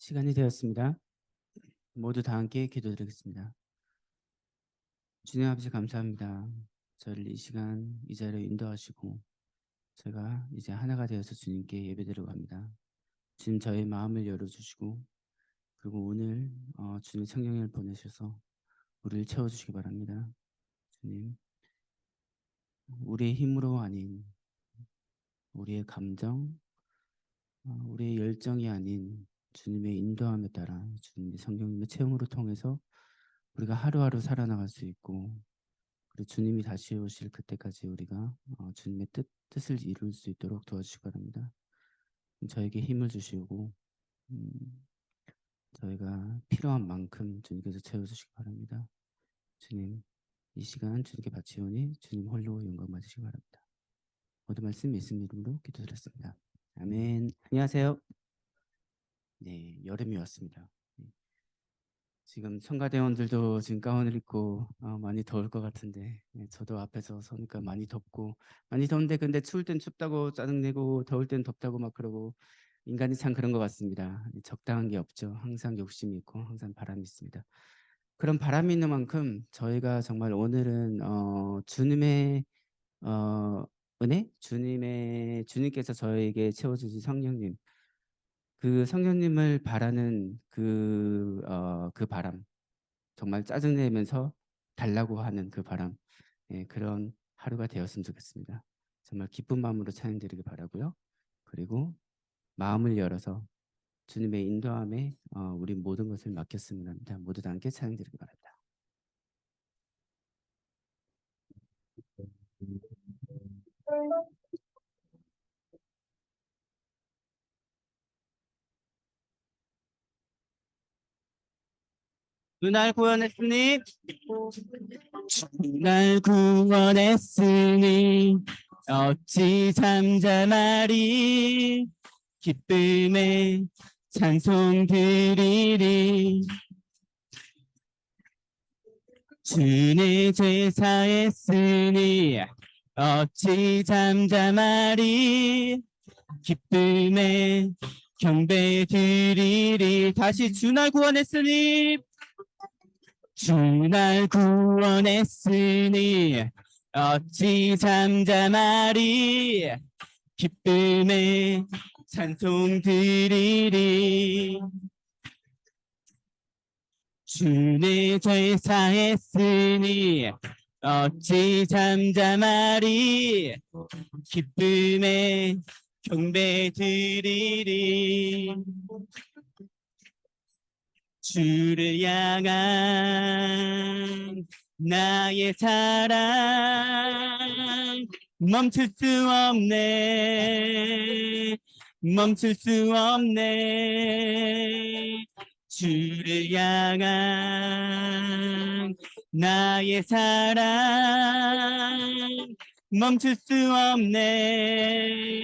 시간이 되었습니다. 모두 다 함께 기도드리겠습니다. 주님 아버지 감사합니다. 저를 이 시간 이 자리에 인도하시고 제가 이제 하나가 되어서 주님께 예배드리고 합니다. 주님 저의 마음을 열어주시고 그리고 오늘 주님 성령을 보내셔서 우리를 채워주시기 바랍니다. 주님 우리의 힘으로 아닌 우리의 감정 우리의 열정이 아닌 주님의 인도함에 따라 주님의 성령님의 체험으로 통해서 우리가 하루하루 살아나갈 수 있고 그리고 주님이 다시 오실 그때까지 우리가 주님의 뜻을 이룰 수 있도록 도와주시기 바랍니다. 저에게 힘을 주시고 저희가 필요한 만큼 주님께서 채워주시기 바랍니다. 주님 이 시간 주님께 바치오니 주님 홀로 영광 받으시기 바랍니다. 모든 말씀 예수님 이름으로 기도드렸습니다. 아멘. 안녕하세요. 네, 여름이 왔습니다. 지금 성가대원들도 지금 가운을 입고 많이 더울 것 같은데 저도 앞에서 서니까 많이 덥고 많이 더운데 근데 추울 땐 춥다고 짜증내고 더울 땐 덥다고 막 그러고 인간이 참 그런 것 같습니다. 적당한 게 없죠. 항상 욕심이 있고 항상 바람이 있습니다. 그런 바람이 있는 만큼 저희가 정말 오늘은 주님의 은혜? 주님께서 저에게 채워주신 성령님 그 성령님을 바라는 그 바람 정말 짜증내면서 달라고 하는 그 바람 그런 하루가 되었으면 좋겠습니다. 정말 기쁜 마음으로 찬양드리기 바라고요. 그리고 마음을 열어서 주님의 인도함에 우리 모든 것을 맡겼으면 합니다. 모두 다 함께 찬양드리기 바랍니다. 날 구원했으니 날 구원했으니 어찌 잠잠하리 기쁨에 찬송 드리리 주의 죄 사했으니 어찌 잠잠하리 기쁨에 경배 드리리 다시 주 날 구원했으니 주 날 구원했으니 어찌 잠잠하리 기쁨에 찬송 드리리 주의 죄 사했으니 어찌 잠잠하리 기쁨에 경배 드리리 주를 향한 나의 사랑 멈출 수 없네 멈출 수 없네 주를 향한 나의 사랑 멈출 수 없네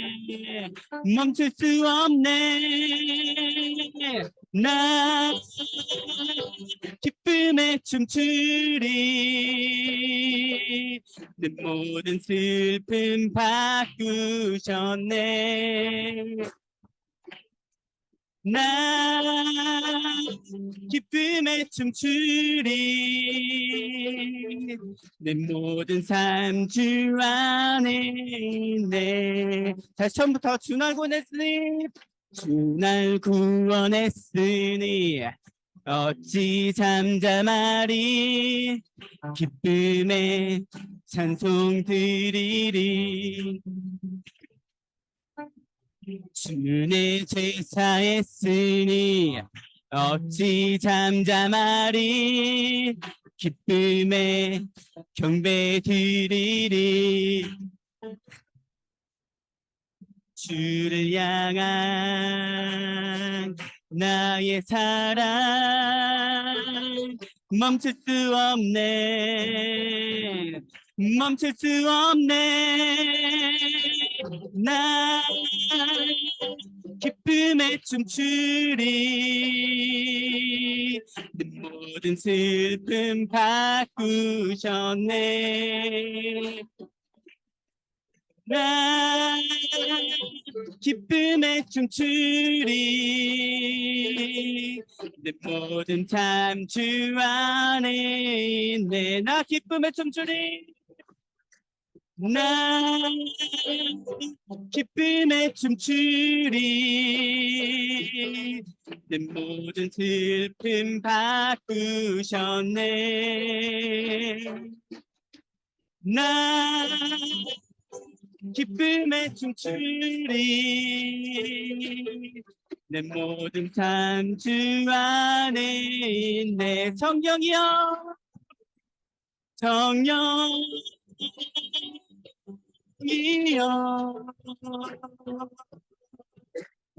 멈출 수 없네 나 기쁨에 춤추리 내 모든 슬픔 바꾸셨네 나 기쁨에 춤추리 내 모든 삶 주 안에 있네 다시 처음부터 주 날 구원했으니 주 날 구원했으니 어찌 잠잠하리 기쁨에 찬송 드리리 주의 죄 사했으니 어찌 잠잠하리 기쁨에 경배 드리리 주를 향한 나의 사랑 멈출 수 없네 멈출 수 없네 나 기쁨에 춤추리 내 모든 슬픔 바꾸셨네 나 기쁨에 춤추리 내 모든 삶 주 안에 있네. 나 기쁨에 춤추리. 나 기쁨에 춤추리. 내 모든 슬픔 바꾸셨네. 나 기쁨에 춤추리. 내 모든 삶 주 안에 있네. 성령이여, 성령이여,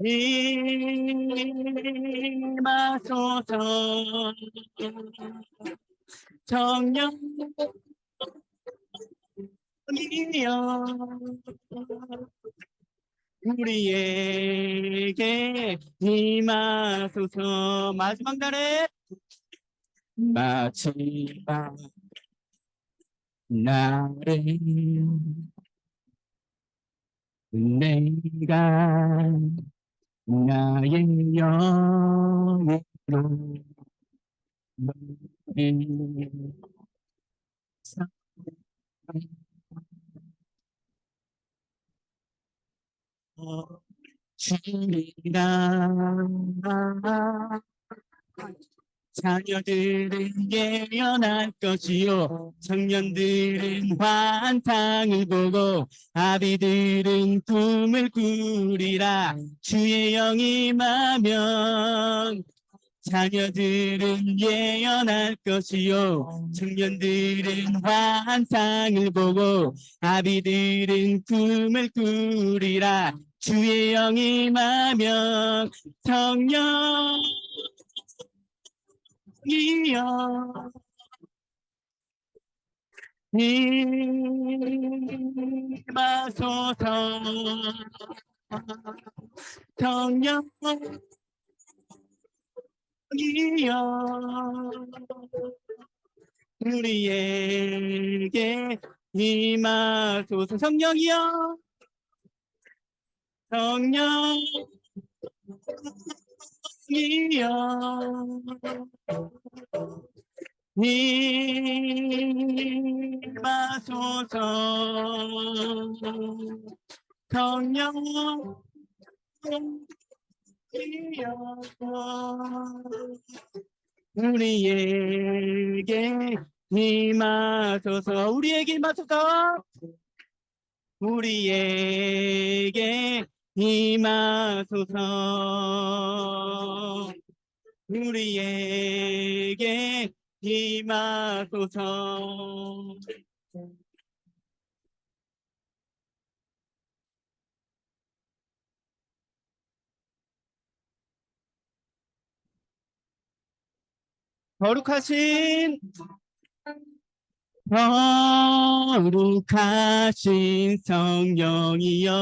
임하소서. 성령이여, 우리에게 임하소서. 마지막 날에, 마지막 날에 내가 나의 영으로 너를 주리라. 자녀들은 예언할 것이요, 청년들은 환상을 보고, 아비들은 꿈을 꾸리라. 주의 영이 임하면 자녀들은 예언할 것이요, 청년들은 환상을 보고, 아비들은 꿈을 꾸리라. 주의 영이 임하면 성령 이여 임하소서. 성령이여 우리에게 임하소서. 성령이여, 성령이여 임하소서. 성령이여 우리에게 임하소서. 우리에게 임하소서. 우리에게 임하소서. 우리에게 임하소서. 거룩하신 거룩하신 성령이여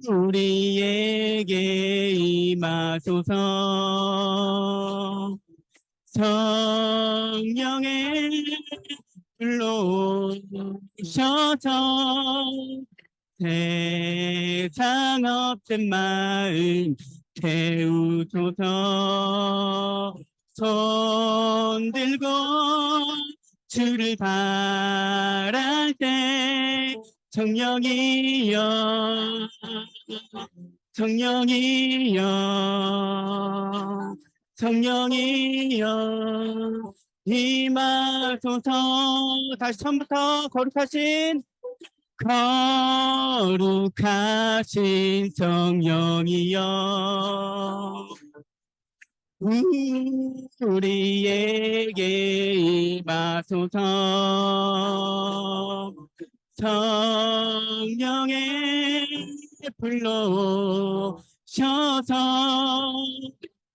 우리에게 임하소서. 성령의 불로 오셔서 세상 없던 마음 태우소서. 손 들고 주를 바랄 때 성령이여, 성령이여, 성령이여 임하소서. 다시 처음부터. 거룩하신 성령이여 우리에게 임하소서. 성령의 불로 오셔서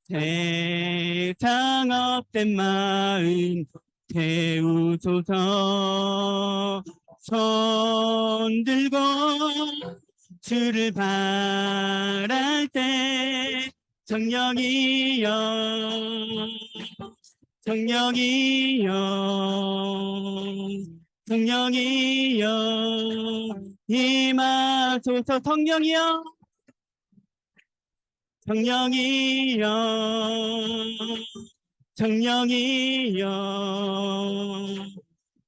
세상 없던 마음 태우소서. 손 들고 주를 바랄 때 성령이여, 성령이여, 성령이여 임하소서. 성령이여, 성령이여, 성령이여,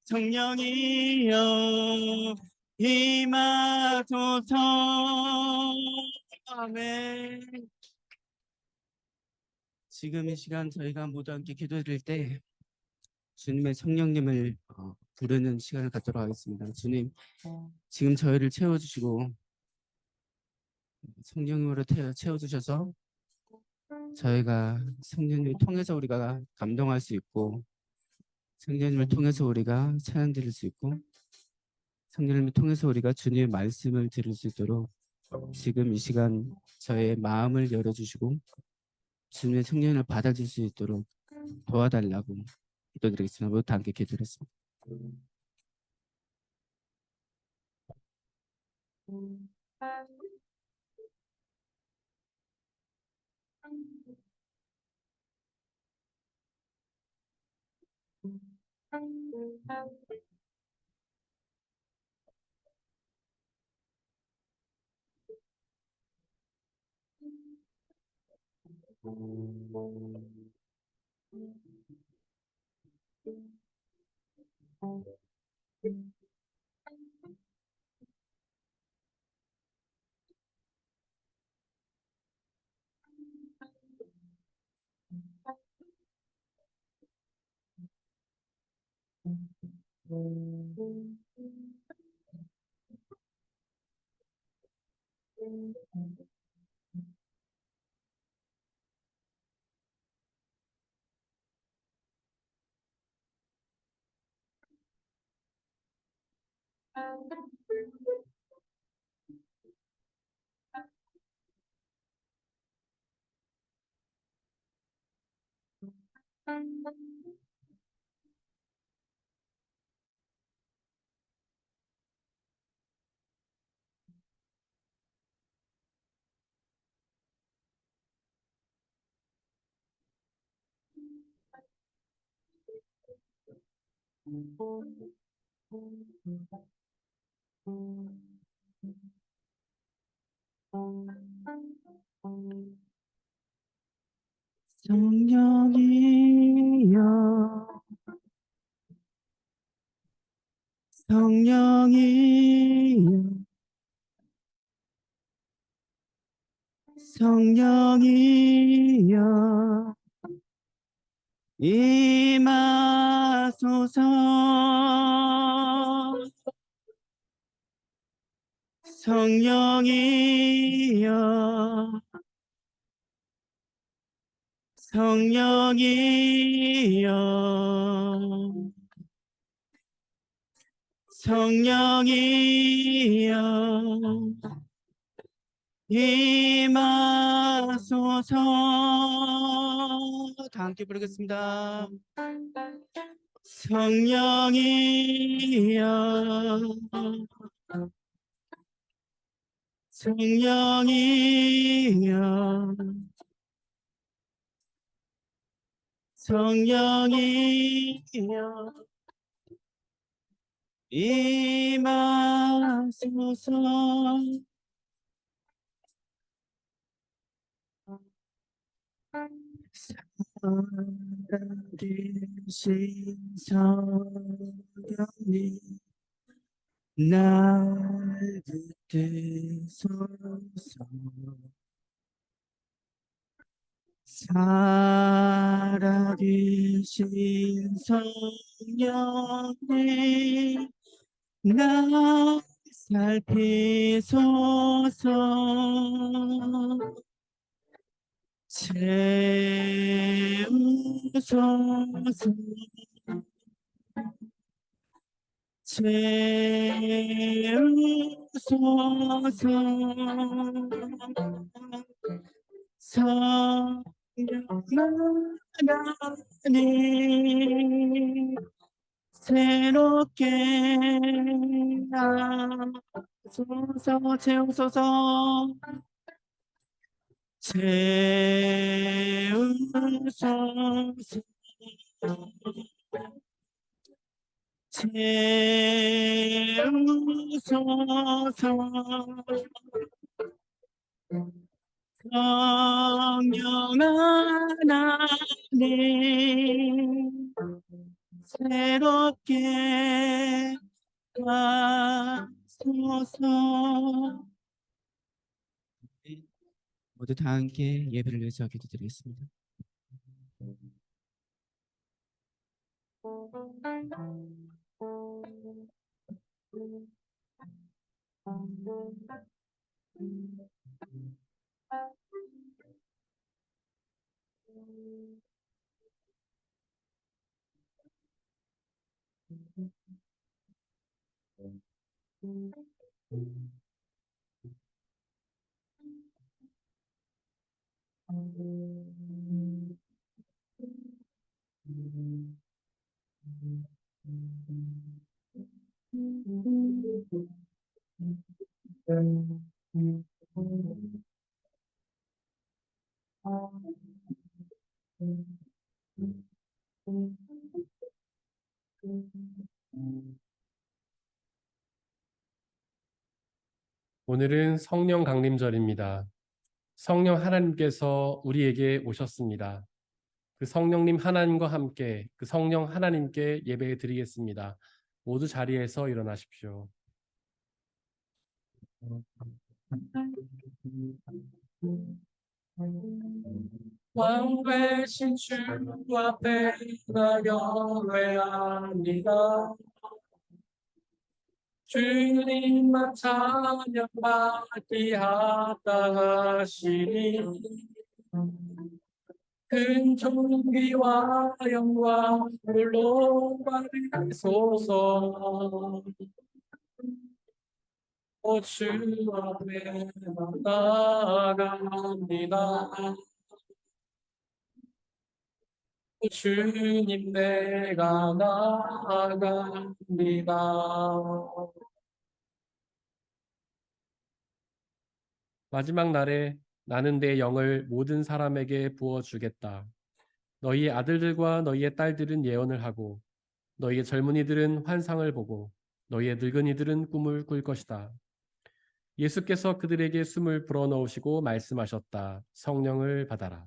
성령이여, 임하소서. 아멘. 지금 이 시간 저희가 모두 함께 기도드릴 때 주님의 성령님을 부르는 시간을 갖도록 하겠습니다. 주님, 지금 저희를 채워주시고 성령으로 채워주셔서 저희가 성령님을 통해서 우리가 감동할 수 있고, 성령님을 통해서 우리가 찬양 드릴 수 있고, 성령님을 통해서 우리가 주님의 말씀을 들을 수 있도록 지금 이 시간 저의 마음을 열어주시고 주님의 성령을 받아줄 수 있도록 도와달라고 기도드리겠습니다. 모두 함께 기도드렸습니다. 성령이여, 성령이여, 성령이여, 임하소서. 성령이여, 성령이여, 성령이여, 임하소서. 다 함께 부르겠습니다. 성령이여, 성령이여, 성령이여, 임하소서. 살아계신 성령님, 날 붙드소서. 살아계신 성령님, 날 살피소서. 채우소서, 채우소서. 성령 하나님, 새롭게 하소서. 채우소서, 채우소서, 채우소서. 성령 하나님 새롭게 하소서. 모두 다 함께 예배를 위해서 기도드리겠습니다. 오늘은 성령 강림절입니다. 성령 하나님께서 우리에게 오셨습니다. 그 성령님 하나님과 함께 그 성령 하나님께 예배 드리겠습니다. 모두 자리에서 일어나십시오. 왕되신 주 앞에 나 경배합니다. 주님만 찬양받기 합당하시니 큰 존귀와 영광으로 받으소서. 주 앞에 나아갑니다. 주님 내가 나아갑니다. 마지막 날에 나는 내 영을 모든 사람에게 부어주겠다. 너희의 아들들과 너희의 딸들은 예언을 하고 너희의 젊은이들은 환상을 보고 너희의 늙은이들은 꿈을 꿀 것이다. 예수께서 그들에게 숨을 불어넣으시고 말씀하셨다. 성령을 받아라.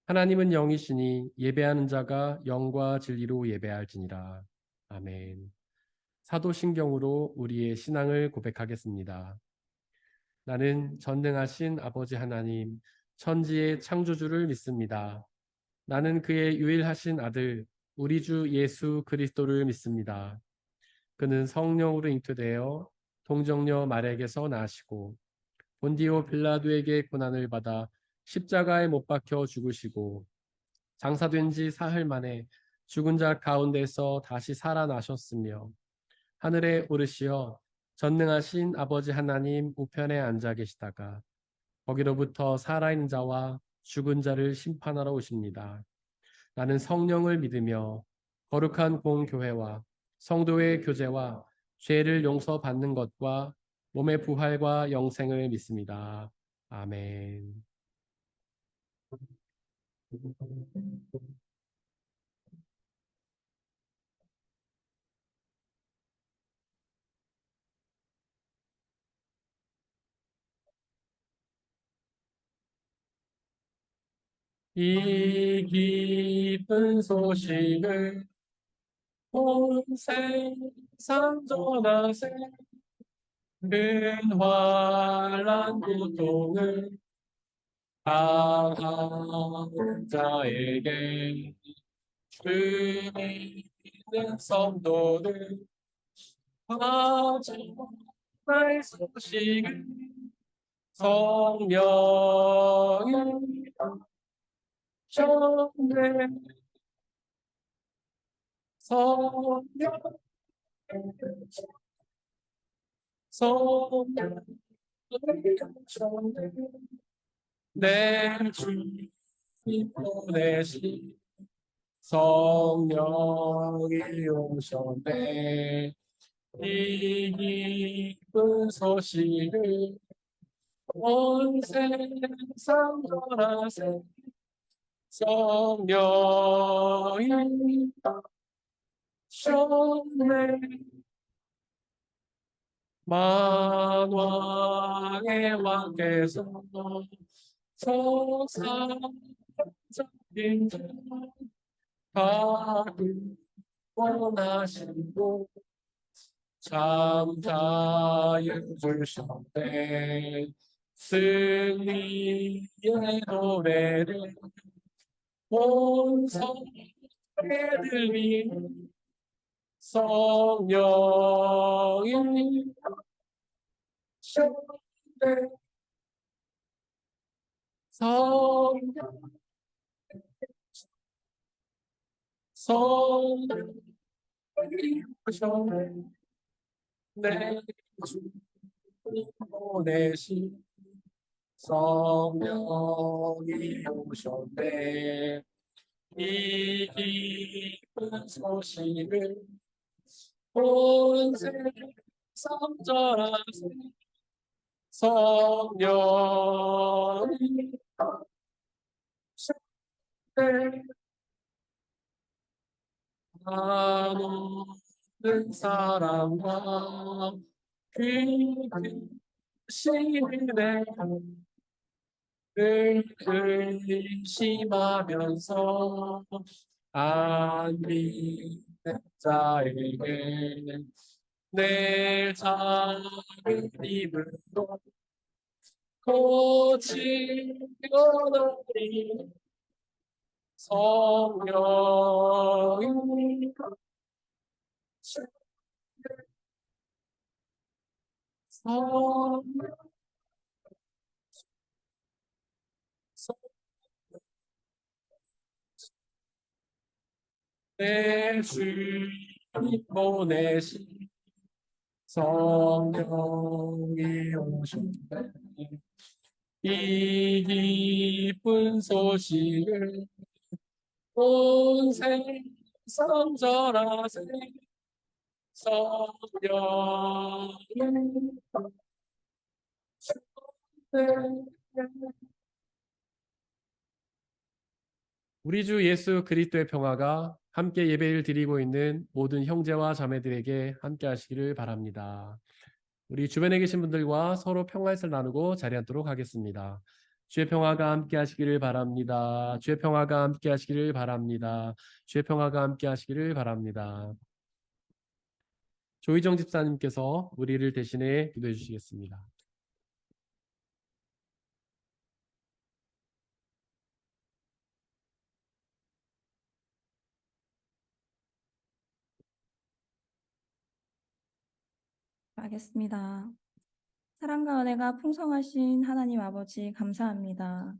하나님은 영이시니 예배하는 자가 영과 진리로 예배할지니라. 아멘. 사도신경으로 우리의 신앙을 고백하겠습니다. 나는 전능하신 아버지 하나님, 천지의 창조주를 믿습니다. 나는 그의 유일하신 아들, 우리 주 예수 그리스도를 믿습니다. 그는 성령으로 잉태되어 동정녀 마리아에게서 나시고 본디오 빌라도에게 고난을 받아 십자가에 못 박혀 죽으시고 장사된 지 사흘 만에 죽은 자 가운데서 다시 살아나셨으며 하늘에 오르시어 전능하신 아버지 하나님 우편에 앉아 계시다가 거기로부터 살아있는 자와 죽은 자를 심판하러 오십니다. 나는 성령을 믿으며 거룩한 공교회와 성도의 교제와 죄를 용서받는 것과 몸의 부활과 영생을 믿습니다. 아멘. 이 기쁜 소식을 온 세상 전하세. 큰 환난 고통을 당한 자에게 주님은 성도들 마지막 소식을 성령이 전해. 성령 성령이 전해. 내 주님 보내신 성령이 오셨네. 이 기쁜 소식을 온 세상 전하세. 성령이 오셨네. 만왕의 왕께서 서사적인 가끔 원하시고 잠자유 주셨네. 승리의 노래를 온 성에 들리는 성령이 오셨네. 성령, 성령이 오셨네. 내 주님 보내신 성령이 오셨네. 이 기쁜 소식을 온 세상 전하세. 성령이 오셨네. 나누는 사랑과 그 신의 늘 의심하면서 안 믿는 자에게 내 작은 입으로 고치려노니 성령이 성 내 주님 보내신 성령이 오셨네. 이 기쁜 소식을 온 세상 전하세. 성령이 오셨네. 우리 주 예수 그리스도의 평화가 함께 예배를 드리고 있는 모든 형제와 자매들에게 함께 하시기를 바랍니다. 우리 주변에 계신 분들과 서로 평화를 나누고 자리하도록 하겠습니다. 주의 평화가 함께 하시기를 바랍니다. 주의 평화가 함께 하시기를 바랍니다. 주의 평화가 함께 하시기를 바랍니다. 조희정 집사님께서 우리를 대신해 기도해 주시겠습니다. 하겠습니다. 사랑과 은혜가 풍성하신 하나님 아버지 감사합니다.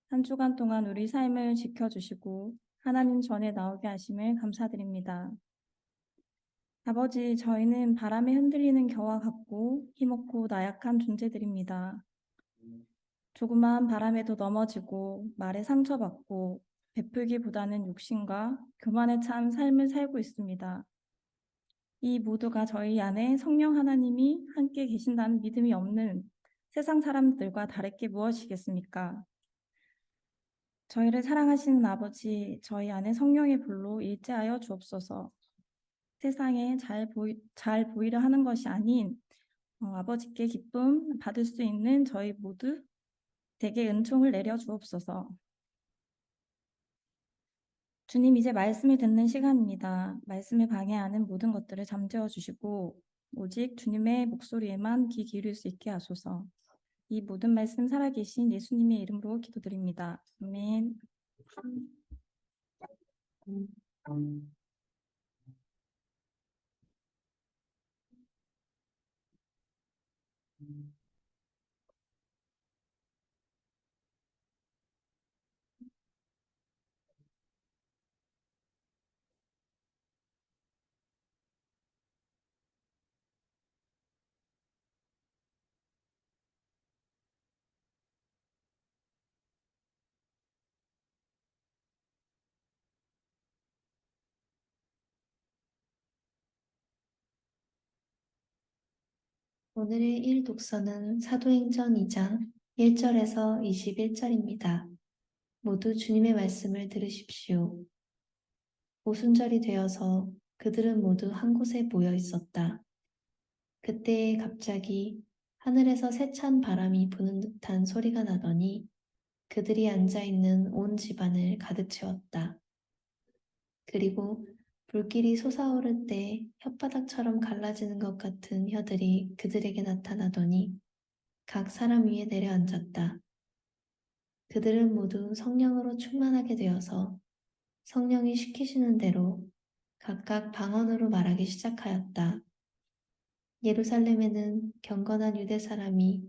한 주간 동안 우리 삶을 지켜주시고 하나님 전에 나오게 하심을 감사드립니다. 아버지, 저희는 바람에 흔들리는 겨와 같고 힘없고 나약한 존재들입니다. 조그마한 바람에도 넘어지고 말에 상처받고 베풀기보다는 욕심과 교만에 찬 삶을 살고 있습니다. 이 모두가 저희 안에 성령 하나님이 함께 계신다는 믿음이 없는 세상 사람들과 다를 게 무엇이겠습니까? 저희를 사랑하시는 아버지, 저희 안에 성령의 불로 일제하여 주옵소서. 세상에 잘 보이려 하는 것이 아닌 아버지께 기쁨 받을 수 있는 저희 모두 대개 은총을 내려 주옵소서. 주님, 이제 말씀을 듣는 시간입니다. 말씀을 방해하는 모든 것들을 잠재워 주시고 오직 주님의 목소리에만 귀 기울일 수 있게 하소서. 이 모든 말씀 살아계신 예수님의 이름으로 기도드립니다. 아멘. 오늘의 일독서는 사도행전 2장 1절에서 21절입니다. 모두 주님의 말씀을 들으십시오. 오순절이 되어서 그들은 모두 한 곳에 모여 있었다. 그때 갑자기 하늘에서 세찬 바람이 부는 듯한 소리가 나더니 그들이 앉아 있는 온 집안을 가득 채웠다. 그리고 불길이 솟아오를 때 혓바닥처럼 갈라지는 것 같은 혀들이 그들에게 나타나더니 각 사람 위에 내려앉았다. 그들은 모두 성령으로 충만하게 되어서 성령이 시키시는 대로 각각 방언으로 말하기 시작하였다. 예루살렘에는 경건한 유대 사람이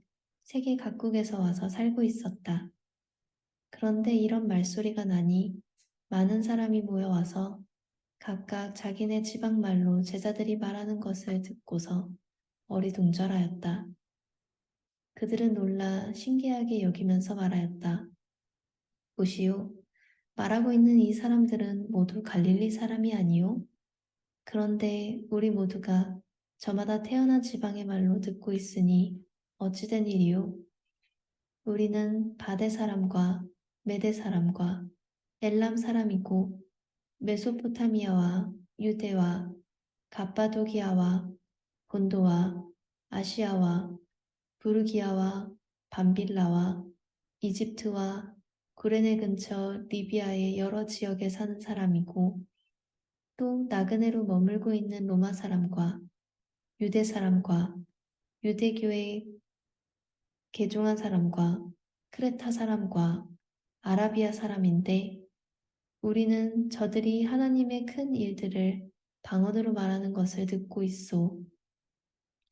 세계 각국에서 와서 살고 있었다. 그런데 이런 말소리가 나니 많은 사람이 모여와서 각각 자기네 지방 말로 제자들이 말하는 것을 듣고서 어리둥절하였다. 그들은 놀라 신기하게 여기면서 말하였다. 보시오, 말하고 있는 이 사람들은 모두 갈릴리 사람이 아니오? 그런데 우리 모두가 저마다 태어난 지방의 말로 듣고 있으니 어찌된 일이오? 우리는 바데 사람과 메데 사람과 엘람 사람이고 메소포타미아와 유대와 갑바도기아와 본도와 아시아와 부르기아와 밤빌라와 이집트와 구레네 근처 리비아의 여러 지역에 사는 사람이고 또 나그네로 머물고 있는 로마 사람과 유대 사람과 유대교에 개종한 사람과 크레타 사람과 아라비아 사람인데 우리는 저들이 하나님의 큰 일들을 방언으로 말하는 것을 듣고 있소.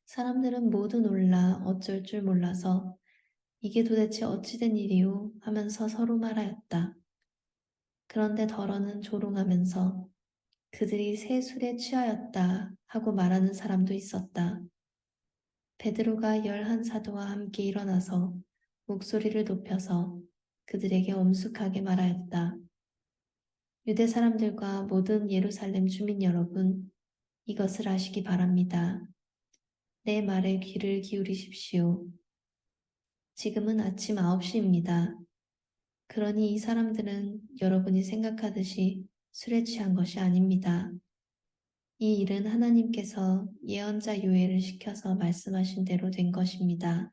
사람들은 모두 놀라 어쩔 줄 몰라서 이게 도대체 어찌된 일이오 하면서 서로 말하였다. 그런데 더러는 조롱하면서 그들이 새 술에 취하였다 하고 말하는 사람도 있었다. 베드로가 11사도와 함께 일어나서 목소리를 높여서 그들에게 엄숙하게 말하였다. 유대 사람들과 모든 예루살렘 주민 여러분, 이것을 아시기 바랍니다. 내 말에 귀를 기울이십시오. 지금은 아침 9시입니다. 그러니 이 사람들은 여러분이 생각하듯이 술에 취한 것이 아닙니다. 이 일은 하나님께서 예언자 요엘을 시켜서 말씀하신 대로 된 것입니다.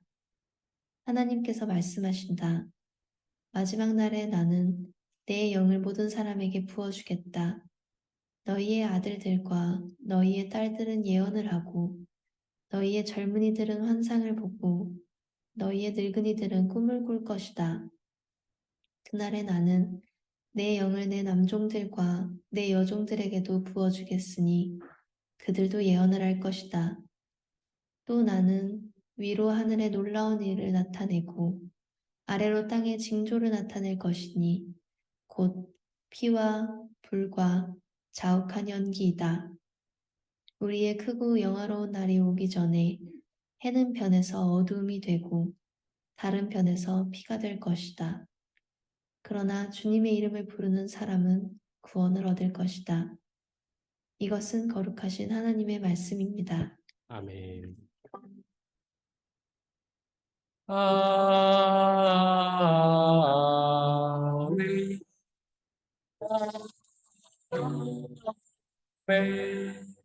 하나님께서 말씀하신다. 마지막 날에 나는 내 영을 모든 사람에게 부어주겠다. 너희의 아들들과 너희의 딸들은 예언을 하고 너희의 젊은이들은 환상을 보고 너희의 늙은이들은 꿈을 꿀 것이다. 그날에 나는 내 영을 내 남종들과 내 여종들에게도 부어주겠으니 그들도 예언을 할 것이다. 또 나는 위로 하늘에 놀라운 일을 나타내고 아래로 땅에 징조를 나타낼 것이니 곧 피와 불과 자욱한 연기이다. 우리의 크고 영화로운 날이 오기 전에 해는 변해서 어두움이 되고 다른 변해서 피가 될 것이다. 그러나 주님의 이름을 부르는 사람은 구원을 얻을 것이다. 이것은 거룩하신 하나님의 말씀입니다. 아멘. 아멘. 아멘.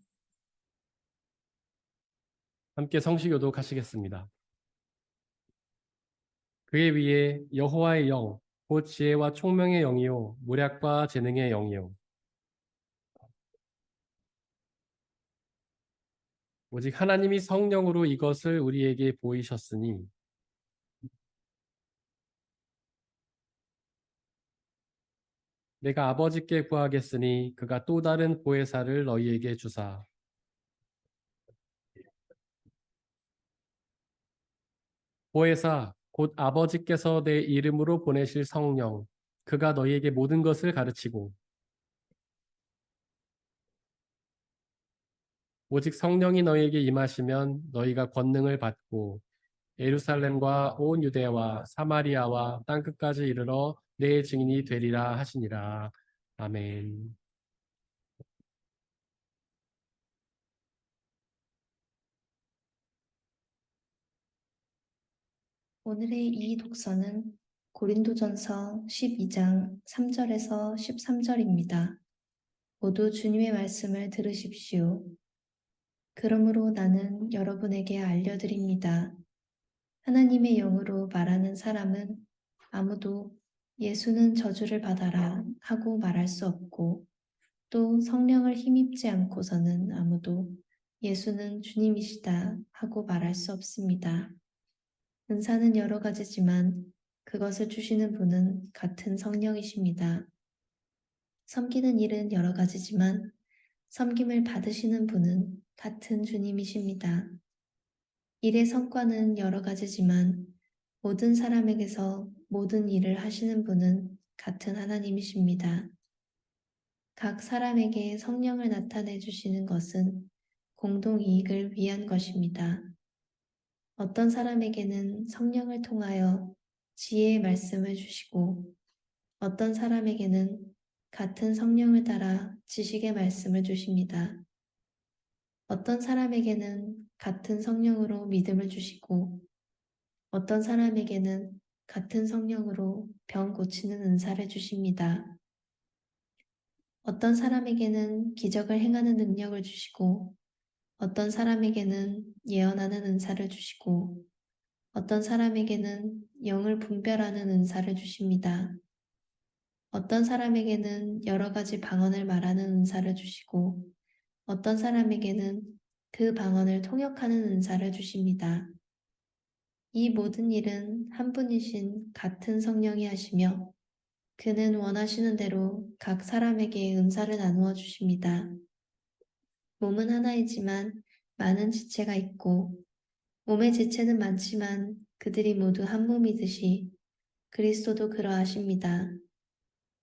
함께 성시교독 하시겠습니다. 그의 위에 여호와의 영, 곧 지혜와 총명의 영이요 모략과 재능의 영이요 오직 하나님이 성령으로 이것을 우리에게 보이셨으니 내가 아버지께 구하겠으니 그가 또 다른 보혜사를 너희에게 주사 보혜사 곧 아버지께서 내 이름으로 보내실 성령 그가 너희에게 모든 것을 가르치고 오직 성령이 너희에게 임하시면 너희가 권능을 받고 예루살렘과 온 유대와 사마리아와 땅끝까지 이르러 내 증인이 되리라 하시니라. 아멘. 오늘의 이 독서는 고린도전서 12장 3절에서 13절입니다. 모두 주님의 말씀을 들으십시오. 그러므로 나는 여러분에게 알려드립니다. 하나님의 영으로 말하는 사람은 아무도 예수는 저주를 받아라 하고 말할 수 없고 또 성령을 힘입지 않고서는 아무도 예수는 주님이시다 하고 말할 수 없습니다. 은사는 여러 가지지만 그것을 주시는 분은 같은 성령이십니다. 섬기는 일은 여러 가지지만 섬김을 받으시는 분은 같은 주님이십니다. 일의 성과는 여러 가지지만 모든 사람에게서 모든 일을 하시는 분은 같은 하나님이십니다. 각 사람에게 성령을 나타내 주시는 것은 공동 이익을 위한 것입니다. 어떤 사람에게는 성령을 통하여 지혜의 말씀을 주시고 어떤 사람에게는 같은 성령을 따라 지식의 말씀을 주십니다. 어떤 사람에게는 같은 성령으로 믿음을 주시고 어떤 사람에게는 같은 성령으로 병 고치는 은사를 주십니다. 어떤 사람에게는 기적을 행하는 능력을 주시고 어떤 사람에게는 예언하는 은사를 주시고 어떤 사람에게는 영을 분별하는 은사를 주십니다. 어떤 사람에게는 여러 가지 방언을 말하는 은사를 주시고 어떤 사람에게는 그 방언을 통역하는 은사를 주십니다. 이 모든 일은 한 분이신 같은 성령이 하시며 그는 원하시는 대로 각 사람에게 은사를 나누어 주십니다. 몸은 하나이지만 많은 지체가 있고 몸의 지체는 많지만 그들이 모두 한 몸이듯이 그리스도도 그러하십니다.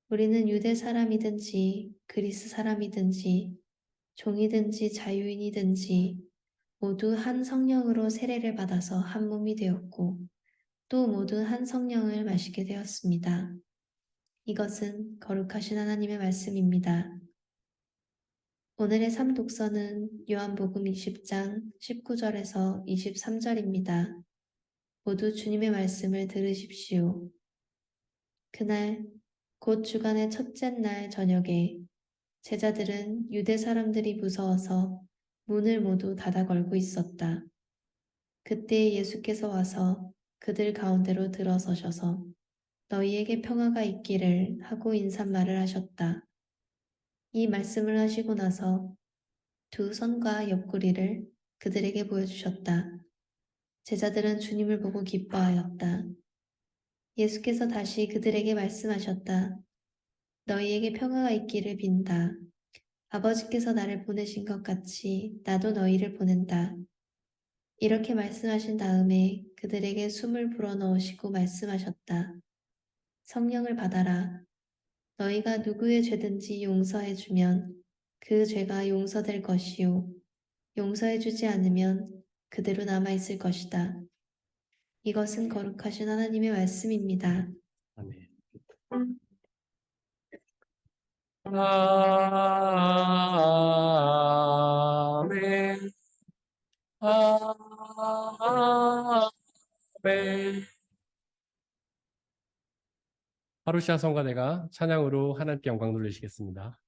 우리는 유대 사람이든지 그리스 사람이든지 종이든지 자유인이든지 모두 한 성령으로 세례를 받아서 한 몸이 되었고 또 모두 한 성령을 마시게 되었습니다. 이것은 거룩하신 하나님의 말씀입니다. 오늘의 삶독서는 요한복음 20장 19절에서 23절입니다. 모두 주님의 말씀을 들으십시오. 그날 곧 주간의 첫째 날 저녁에 제자들은 유대 사람들이 무서워서 문을 모두 닫아 걸고 있었다. 그때 예수께서 와서 그들 가운데로 들어서셔서 너희에게 평화가 있기를 하고 인사말을 하셨다. 이 말씀을 하시고 나서 두 손과 옆구리를 그들에게 보여주셨다. 제자들은 주님을 보고 기뻐하였다. 예수께서 다시 그들에게 말씀하셨다. 너희에게 평화가 있기를 빈다. 아버지께서 나를 보내신 것 같이 나도 너희를 보낸다. 이렇게 말씀하신 다음에 그들에게 숨을 불어넣으시고 말씀하셨다. 성령을 받아라. 너희가 누구의 죄든지 용서해 주면 그 죄가 용서될 것이요. 용서해 주지 않으면 그대로 남아있을 것이다. 이것은 거룩하신 하나님의 말씀입니다. 아멘. 아멘. 아멘. 하루시아 성가대가 찬양으로 하나님께 영광 돌리시겠습니다.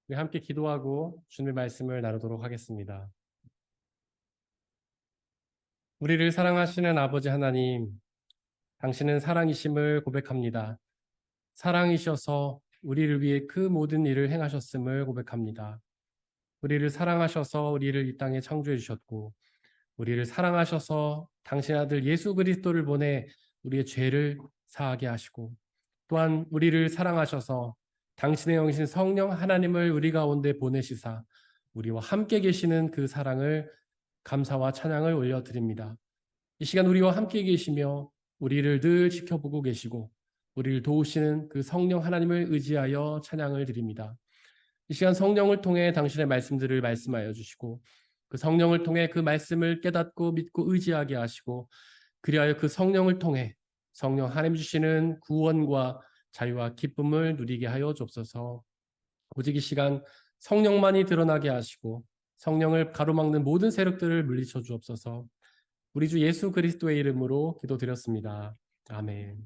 우리 함께 기도하고 주님의 말씀을 나누도록 하겠습니다. 우리를 사랑하시는 아버지 하나님, 당신은 사랑이심을 고백합니다. 사랑이셔서 우리를 위해 그 모든 일을 행하셨음을 고백합니다. 우리를 사랑하셔서 우리를 이 땅에 창조해 주셨고, 우리를 사랑하셔서 당신 아들 예수 그리스도를 보내 우리의 죄를 사하게 하시고, 또한 우리를 사랑하셔서 당신의 영이신 성령 하나님을 우리 가운데 보내시사 우리와 함께 계시는 그 사랑을 감사와 찬양을 올려드립니다. 이 시간 우리와 함께 계시며 우리를 늘 지켜보고 계시고 우리를 도우시는 그 성령 하나님을 의지하여 찬양을 드립니다. 이 시간 성령을 통해 당신의 말씀들을 말씀하여 주시고 그 성령을 통해 그 말씀을 깨닫고 믿고 의지하게 하시고 그리하여 그 성령을 통해 성령 하나님 주시는 구원과 자유와 기쁨을 누리게 하여 주옵소서. 오직 이 시간 성령만이 드러나게 하시고 성령을 가로막는 모든 세력들을 물리쳐 주옵소서. 우리 주 예수 그리스도의 이름으로 기도드렸습니다. 아멘.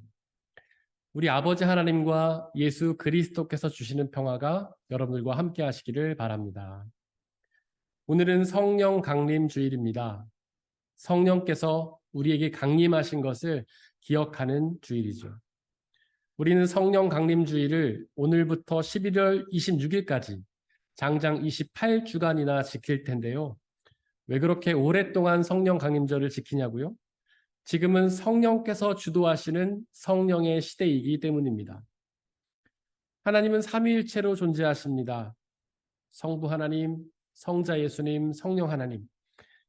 우리 아버지 하나님과 예수 그리스도께서 주시는 평화가 여러분들과 함께 하시기를 바랍니다. 오늘은 성령 강림 주일입니다. 성령께서 우리에게 강림하신 것을 기억하는 주일이죠. 우리는 성령 강림 주일을 오늘부터 11월 26일까지 장장 28주간이나 지킬 텐데요. 왜 그렇게 오랫동안 성령 강림절을 지키냐고요? 지금은 성령께서 주도하시는 성령의 시대이기 때문입니다. 하나님은 삼위일체로 존재하십니다. 성부 하나님, 성자 예수님, 성령 하나님,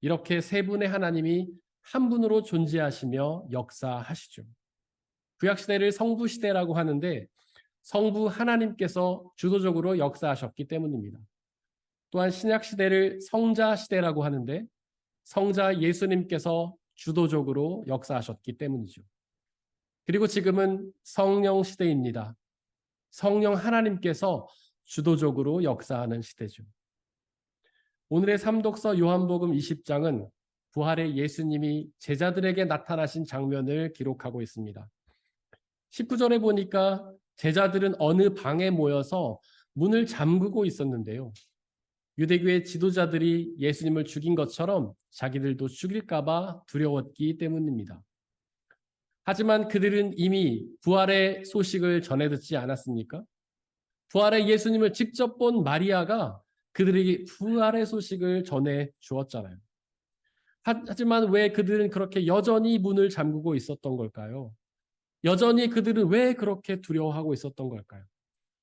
이렇게 세 분의 하나님이 한 분으로 존재하시며 역사하시죠. 구약시대를 성부시대라고 하는데 성부 하나님께서 주도적으로 역사하셨기 때문입니다. 또한 신약시대를 성자시대라고 하는데 성자 예수님께서 주도적으로 역사하셨기 때문이죠. 그리고 지금은 성령 시대입니다. 성령 하나님께서 주도적으로 역사하는 시대죠. 오늘의 삼독서 요한복음 20장은 부활의 예수님이 제자들에게 나타나신 장면을 기록하고 있습니다. 19절에 보니까 제자들은 어느 방에 모여서 문을 잠그고 있었는데요. 유대교의 지도자들이 예수님을 죽인 것처럼 자기들도 죽일까 봐 두려웠기 때문입니다. 하지만 그들은 이미 부활의 소식을 전해 듣지 않았습니까? 부활의 예수님을 직접 본 마리아가 그들에게 부활의 소식을 전해 주었잖아요. 하지만 왜 그들은 그렇게 여전히 문을 잠그고 있었던 걸까요? 여전히 그들은 왜 그렇게 두려워하고 있었던 걸까요?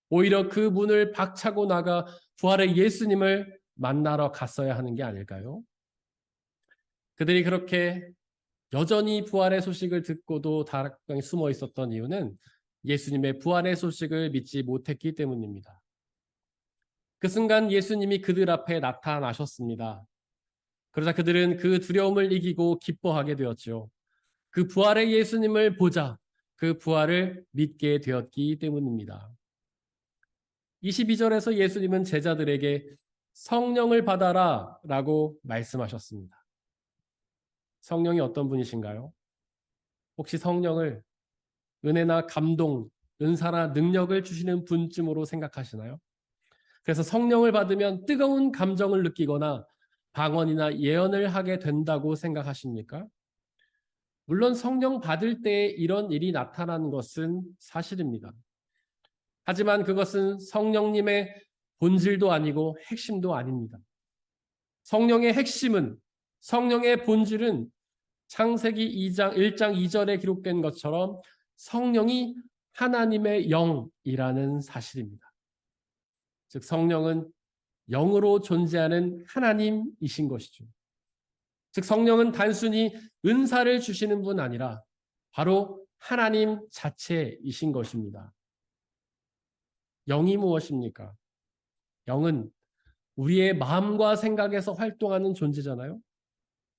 오히려 그 문을 박차고 나가 부활의 예수님을 만나러 갔어야 하는 게 아닐까요? 그들이 그렇게 여전히 부활의 소식을 듣고도 다락방에 숨어 있었던 이유는 예수님의 부활의 소식을 믿지 못했기 때문입니다. 그 순간 예수님이 그들 앞에 나타나셨습니다. 그러자 그들은 그 두려움을 이기고 기뻐하게 되었죠. 그 부활의 예수님을 보자 그 부활을 믿게 되었기 때문입니다. 22절에서 예수님은 제자들에게 성령을 받아라 라고 말씀하셨습니다. 성령이 어떤 분이신가요? 혹시 성령을 은혜나 감동, 은사나 능력을 주시는 분쯤으로 생각하시나요? 그래서 성령을 받으면 뜨거운 감정을 느끼거나 방언이나 예언을 하게 된다고 생각하십니까? 물론 성령 받을 때 이런 일이 나타나는 것은 사실입니다. 하지만 그것은 성령님의 본질도 아니고 핵심도 아닙니다. 성령의 핵심은, 성령의 본질은 창세기 1장 2절에 기록된 것처럼 성령이 하나님의 영이라는 사실입니다. 즉 성령은 영으로 존재하는 하나님이신 것이죠. 즉 성령은 단순히 은사를 주시는 분 아니라 바로 하나님 자체이신 것입니다. 영이 무엇입니까? 영은 우리의 마음과 생각에서 활동하는 존재잖아요.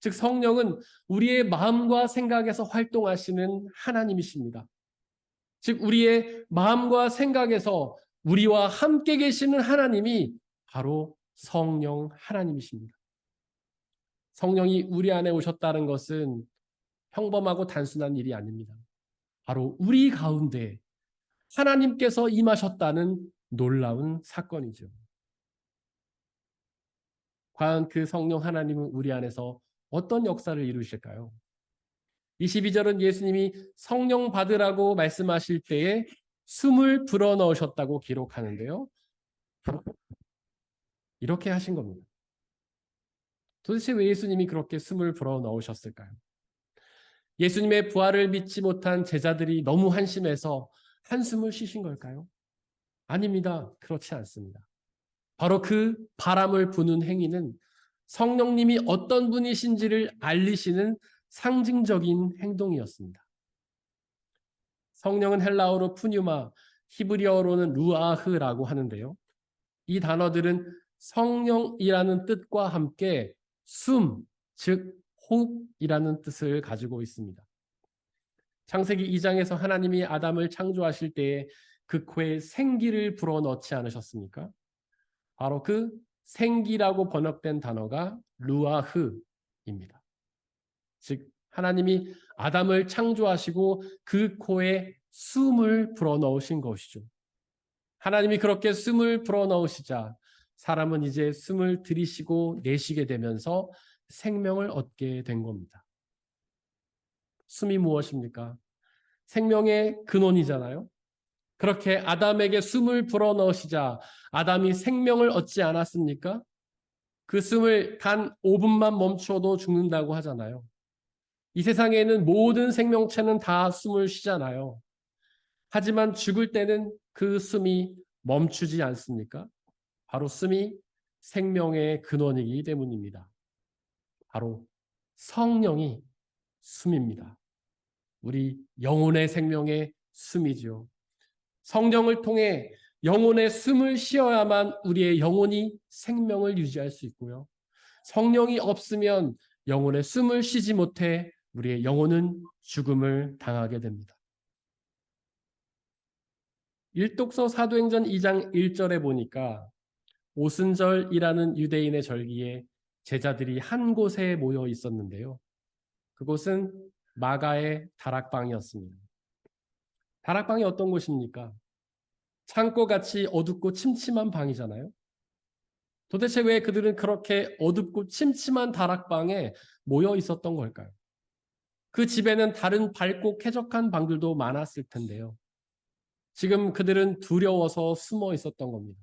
즉 성령은 우리의 마음과 생각에서 활동하시는 하나님이십니다. 즉 우리의 마음과 생각에서 우리와 함께 계시는 하나님이 바로 성령 하나님이십니다. 성령이 우리 안에 오셨다는 것은 평범하고 단순한 일이 아닙니다. 바로 우리 가운데 하나님께서 임하셨다는 놀라운 사건이죠. 과연 그 성령 하나님은 우리 안에서 어떤 역사를 이루실까요? 22절은 예수님이 성령 받으라고 말씀하실 때에 숨을 불어넣으셨다고 기록하는데요. 이렇게 하신 겁니다. 도대체 왜 예수님이 그렇게 숨을 불어넣으셨을까요? 예수님의 부활을 믿지 못한 제자들이 너무 한심해서 한숨을 쉬신 걸까요? 아닙니다. 그렇지 않습니다. 바로 그 바람을 부는 행위는 성령님이 어떤 분이신지를 알리시는 상징적인 행동이었습니다. 성령은 헬라어로 푸뉴마, 히브리어로는 루아흐라고 하는데요. 이 단어들은 성령이라는 뜻과 함께 숨, 즉 호흡이라는 뜻을 가지고 있습니다. 창세기 2장에서 하나님이 아담을 창조하실 때에 그 코에 생기를 불어넣지 않으셨습니까? 바로 그 생기라고 번역된 단어가 루아흐입니다. 즉 하나님이 아담을 창조하시고 그 코에 숨을 불어넣으신 것이죠. 하나님이 그렇게 숨을 불어넣으시자 사람은 이제 숨을 들이쉬고 내쉬게 되면서 생명을 얻게 된 겁니다. 숨이 무엇입니까? 생명의 근원이잖아요. 그렇게 아담에게 숨을 불어넣으시자 아담이 생명을 얻지 않았습니까? 그 숨을 단 5분만 멈춰도 죽는다고 하잖아요. 이 세상에 있는 모든 생명체는 다 숨을 쉬잖아요. 하지만 죽을 때는 그 숨이 멈추지 않습니까? 바로 숨이 생명의 근원이기 때문입니다. 바로 성령이 숨입니다. 우리 영혼의 생명의 숨이죠. 성령을 통해 영혼의 숨을 쉬어야만 우리의 영혼이 생명을 유지할 수 있고요. 성령이 없으면 영혼의 숨을 쉬지 못해 우리의 영혼은 죽음을 당하게 됩니다. 일독서 사도행전 2장 1절에 보니까 오순절이라는 유대인의 절기에 제자들이 한 곳에 모여 있었는데요. 그곳은 마가의 다락방이었습니다. 다락방이 어떤 곳입니까? 창고같이 어둡고 침침한 방이잖아요. 도대체 왜 그들은 그렇게 어둡고 침침한 다락방에 모여 있었던 걸까요? 그 집에는 다른 밝고 쾌적한 방들도 많았을 텐데요. 지금 그들은 두려워서 숨어 있었던 겁니다.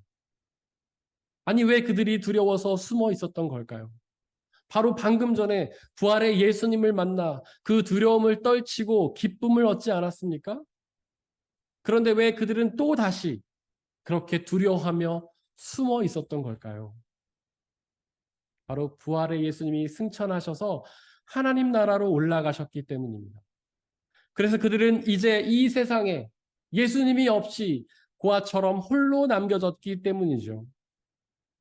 아니, 왜 그들이 두려워서 숨어 있었던 걸까요? 바로 방금 전에 부활의 예수님을 만나 그 두려움을 떨치고 기쁨을 얻지 않았습니까? 그런데 왜 그들은 또 다시 그렇게 두려워하며 숨어 있었던 걸까요? 바로 부활의 예수님이 승천하셔서 하나님 나라로 올라가셨기 때문입니다. 그래서 그들은 이제 이 세상에 예수님이 없이 고아처럼 홀로 남겨졌기 때문이죠.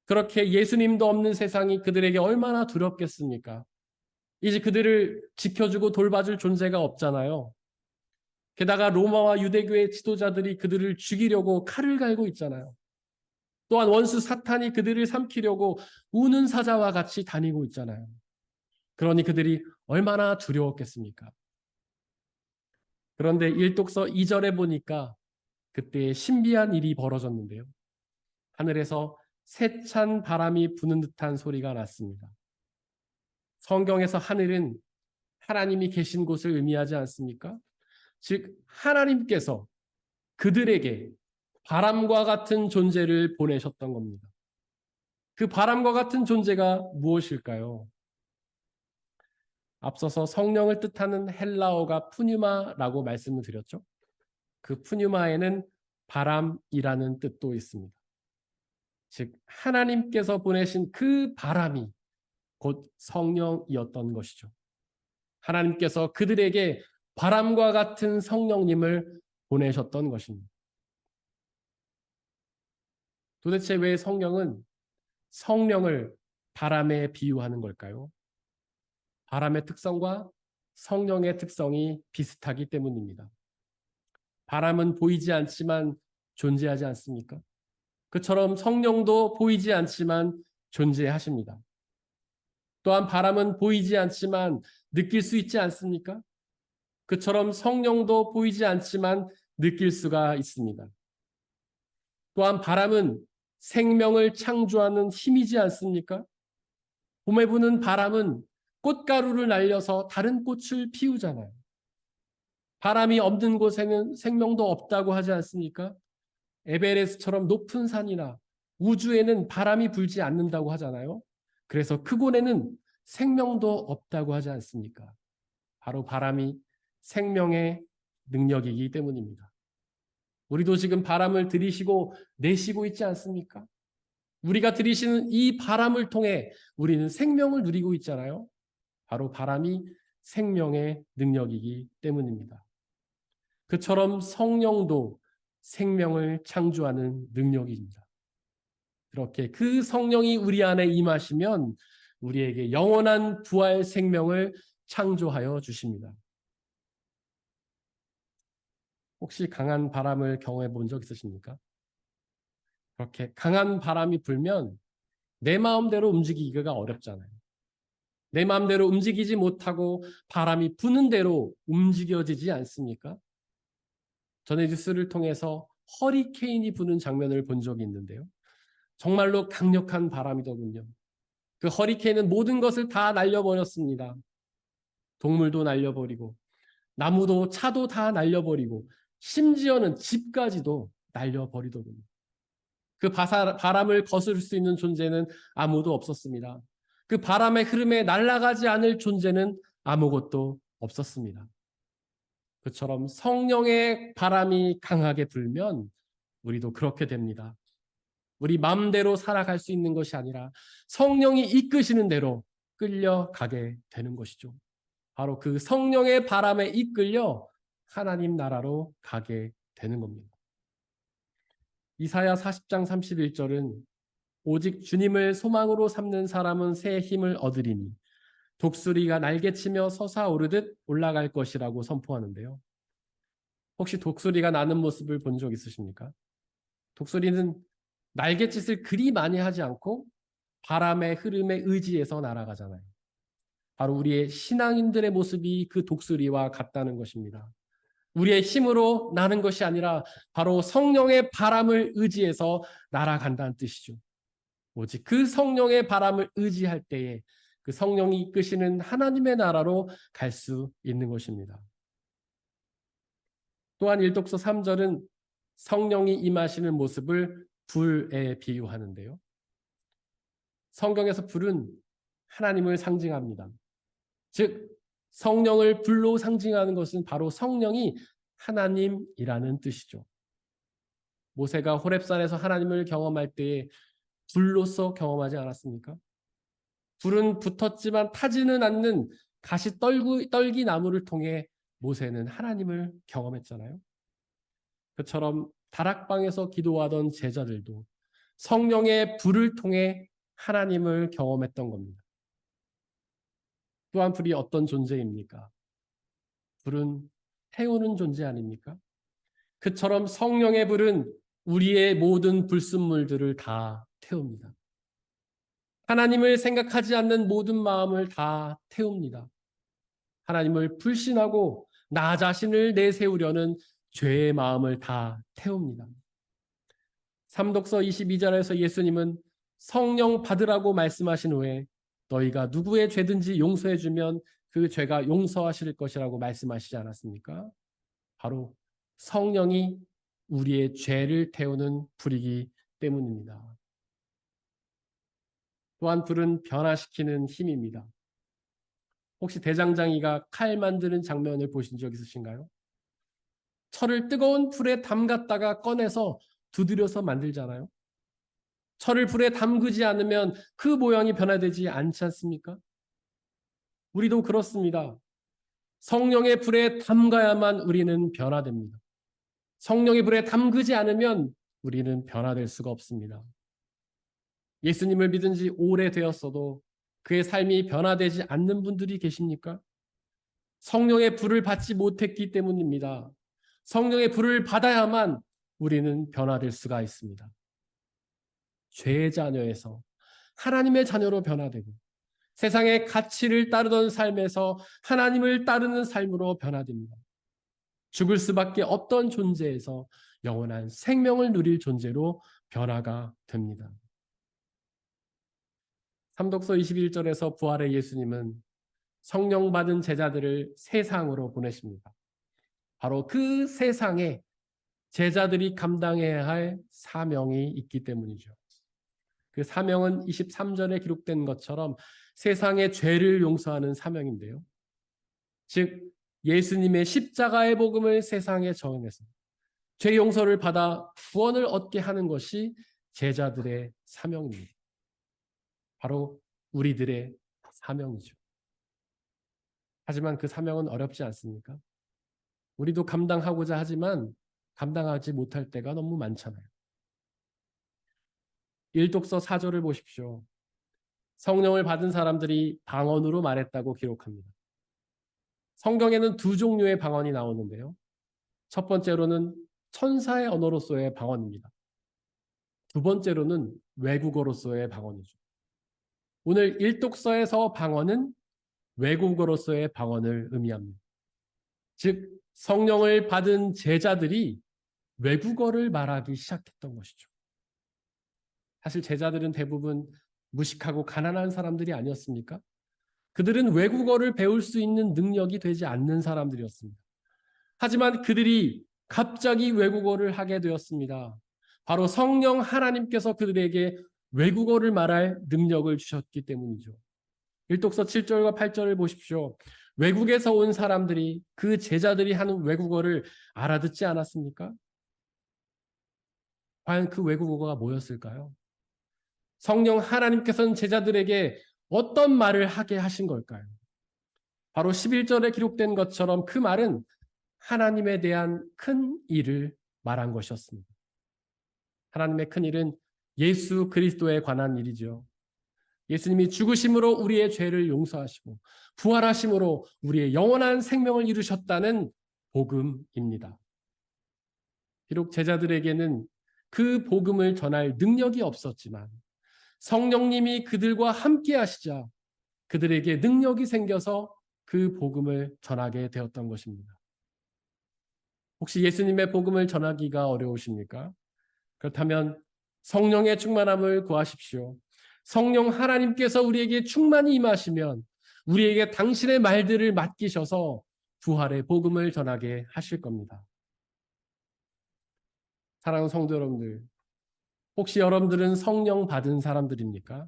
그렇게 예수님도 없는 세상이 그들에게 얼마나 두렵겠습니까? 이제 그들을 지켜주고 돌봐줄 존재가 없잖아요. 게다가 로마와 유대교의 지도자들이 그들을 죽이려고 칼을 갈고 있잖아요. 또한 원수 사탄이 그들을 삼키려고 우는 사자와 같이 다니고 있잖아요. 그러니 그들이 얼마나 두려웠겠습니까? 그런데 일독서 2절에 보니까 그때 신비한 일이 벌어졌는데요. 하늘에서 세찬 바람이 부는 듯한 소리가 났습니다. 성경에서 하늘은 하나님이 계신 곳을 의미하지 않습니까? 즉 하나님께서 그들에게 바람과 같은 존재를 보내셨던 겁니다. 그 바람과 같은 존재가 무엇일까요? 앞서서 성령을 뜻하는 헬라어가 푸뉴마라고 말씀을 드렸죠. 그 푸뉴마에는 바람이라는 뜻도 있습니다. 즉 하나님께서 보내신 그 바람이 곧 성령이었던 것이죠. 하나님께서 그들에게 바람과 같은 성령님을 보내셨던 것입니다. 도대체 왜 성경은 성령을 바람에 비유하는 걸까요? 바람의 특성과 성령의 특성이 비슷하기 때문입니다. 바람은 보이지 않지만 존재하지 않습니까? 그처럼 성령도 보이지 않지만 존재하십니다. 또한 바람은 보이지 않지만 느낄 수 있지 않습니까? 그처럼 성령도 보이지 않지만 느낄 수가 있습니다. 또한 바람은 생명을 창조하는 힘이지 않습니까? 봄에 부는 바람은 꽃가루를 날려서 다른 꽃을 피우잖아요. 바람이 없는 곳에는 생명도 없다고 하지 않습니까? 에베레스트처럼 높은 산이나 우주에는 바람이 불지 않는다고 하잖아요. 그래서 크곤에는 생명도 없다고 하지 않습니까? 바로 바람이 생명의 능력이기 때문입니다. 우리도 지금 바람을 들이쉬고 내쉬고 있지 않습니까? 우리가 들이쉬는 이 바람을 통해 우리는 생명을 누리고 있잖아요. 바로 바람이 생명의 능력이기 때문입니다. 그처럼 성령도 생명을 창조하는 능력입니다. 그렇게 그 성령이 우리 안에 임하시면 우리에게 영원한 부활 생명을 창조하여 주십니다. 혹시 강한 바람을 경험해 본 적 있으십니까? 그렇게 강한 바람이 불면 내 마음대로 움직이기가 어렵잖아요. 내 마음대로 움직이지 못하고 바람이 부는 대로 움직여지지 않습니까? 전에 뉴스를 통해서 허리케인이 부는 장면을 본 적이 있는데요. 정말로 강력한 바람이더군요. 그 허리케인은 모든 것을 다 날려버렸습니다. 동물도 날려버리고 나무도 차도 다 날려버리고 심지어는 집까지도 날려버리더군요. 그 바람을 거스를 수 있는 존재는 아무도 없었습니다. 그 바람의 흐름에 날아가지 않을 존재는 아무것도 없었습니다. 그처럼 성령의 바람이 강하게 불면 우리도 그렇게 됩니다. 우리 마음대로 살아갈 수 있는 것이 아니라 성령이 이끄시는 대로 끌려가게 되는 것이죠. 바로 그 성령의 바람에 이끌려 하나님 나라로 가게 되는 겁니다. 이사야 40장 31절은 오직 주님을 소망으로 삼는 사람은 새 힘을 얻으리니 독수리가 날개치며 솟아오르듯 올라갈 것이라고 선포하는데요. 혹시 독수리가 나는 모습을 본 적 있으십니까? 독수리는 날갯짓을 그리 많이 하지 않고 바람의 흐름에 의지해서 날아가잖아요. 바로 우리의 신앙인들의 모습이 그 독수리와 같다는 것입니다. 우리의 힘으로 나는 것이 아니라 바로 성령의 바람을 의지해서 날아간다는 뜻이죠. 오직 그 성령의 바람을 의지할 때에 그 성령이 이끄시는 하나님의 나라로 갈 수 있는 것입니다. 또한 일독서 3절은 성령이 임하시는 모습을 불에 비유하는데요. 성경에서 불은 하나님을 상징합니다. 즉 성령을 불로 상징하는 것은 바로 성령이 하나님이라는 뜻이죠. 모세가 호렙산에서 하나님을 경험할 때에 불로서 경험하지 않았습니까? 불은 붙었지만 타지는 않는 가시 떨기 나무를 통해 모세는 하나님을 경험했잖아요. 그처럼 다락방에서 기도하던 제자들도 성령의 불을 통해 하나님을 경험했던 겁니다. 또한 불이 어떤 존재입니까? 불은 태우는 존재 아닙니까? 그처럼 성령의 불은 우리의 모든 불순물들을 다 태웁니다. 하나님을 생각하지 않는 모든 마음을 다 태웁니다. 하나님을 불신하고 나 자신을 내세우려는 죄의 마음을 다 태웁니다. 삼독서 22절에서 예수님은 성령 받으라고 말씀하신 후에 너희가 누구의 죄든지 용서해 주면 그 죄가 용서하실 것이라고 말씀하시지 않았습니까? 바로 성령이 우리의 죄를 태우는 불이기 때문입니다. 또한 불은 변화시키는 힘입니다. 혹시 대장장이가 칼 만드는 장면을 보신 적 있으신가요? 철을 뜨거운 불에 담갔다가 꺼내서 두드려서 만들잖아요. 철을 불에 담그지 않으면 그 모양이 변화되지 않지 않습니까? 우리도 그렇습니다. 성령의 불에 담가야만 우리는 변화됩니다. 성령의 불에 담그지 않으면 우리는 변화될 수가 없습니다. 예수님을 믿은 지 오래되었어도 그의 삶이 변화되지 않는 분들이 계십니까? 성령의 불을 받지 못했기 때문입니다. 성령의 불을 받아야만 우리는 변화될 수가 있습니다. 죄의 자녀에서 하나님의 자녀로 변화되고 세상의 가치를 따르던 삶에서 하나님을 따르는 삶으로 변화됩니다. 죽을 수밖에 없던 존재에서 영원한 생명을 누릴 존재로 변화가 됩니다. 삼독서 21절에서 부활의 예수님은 성령 받은 제자들을 세상으로 보내십니다. 바로 그 세상에 제자들이 감당해야 할 사명이 있기 때문이죠. 그 사명은 23절에 기록된 것처럼 세상의 죄를 용서하는 사명인데요. 즉 예수님의 십자가의 복음을 세상에 전해서 죄 용서를 받아 구원을 얻게 하는 것이 제자들의 사명입니다. 바로 우리들의 사명이죠. 하지만 그 사명은 어렵지 않습니까? 우리도 감당하고자 하지만 감당하지 못할 때가 너무 많잖아요. 일독서 4절을 보십시오. 성령을 받은 사람들이 방언으로 말했다고 기록합니다. 성경에는 두 종류의 방언이 나오는데요. 첫 번째로는 천사의 언어로서의 방언입니다. 두 번째로는 외국어로서의 방언이죠. 오늘 일독서에서 방언은 외국어로서의 방언을 의미합니다. 즉 성령을 받은 제자들이 외국어를 말하기 시작했던 것이죠. 사실 제자들은 대부분 무식하고 가난한 사람들이 아니었습니까? 그들은 외국어를 배울 수 있는 능력이 되지 않는 사람들이었습니다. 하지만 그들이 갑자기 외국어를 하게 되었습니다. 바로 성령 하나님께서 그들에게 외국어를 말할 능력을 주셨기 때문이죠. 일독서 7절과 8절을 보십시오. 외국에서 온 사람들이 그 제자들이 하는 외국어를 알아듣지 않았습니까? 과연 그 외국어가 뭐였을까요? 성령 하나님께서는 제자들에게 어떤 말을 하게 하신 걸까요? 바로 11절에 기록된 것처럼 그 말은 하나님에 대한 큰 일을 말한 것이었습니다. 하나님의 큰 일은 예수 그리스도에 관한 일이죠. 예수님이 죽으심으로 우리의 죄를 용서하시고 부활하심으로 우리의 영원한 생명을 이루셨다는 복음입니다. 비록 제자들에게는 그 복음을 전할 능력이 없었지만 성령님이 그들과 함께 하시자 그들에게 능력이 생겨서 그 복음을 전하게 되었던 것입니다. 혹시 예수님의 복음을 전하기가 어려우십니까? 그렇다면 성령의 충만함을 구하십시오. 성령 하나님께서 우리에게 충만히 임하시면 우리에게 당신의 말들을 맡기셔서 부활의 복음을 전하게 하실 겁니다. 사랑하는 성도 여러분들, 혹시 여러분들은 성령 받은 사람들입니까?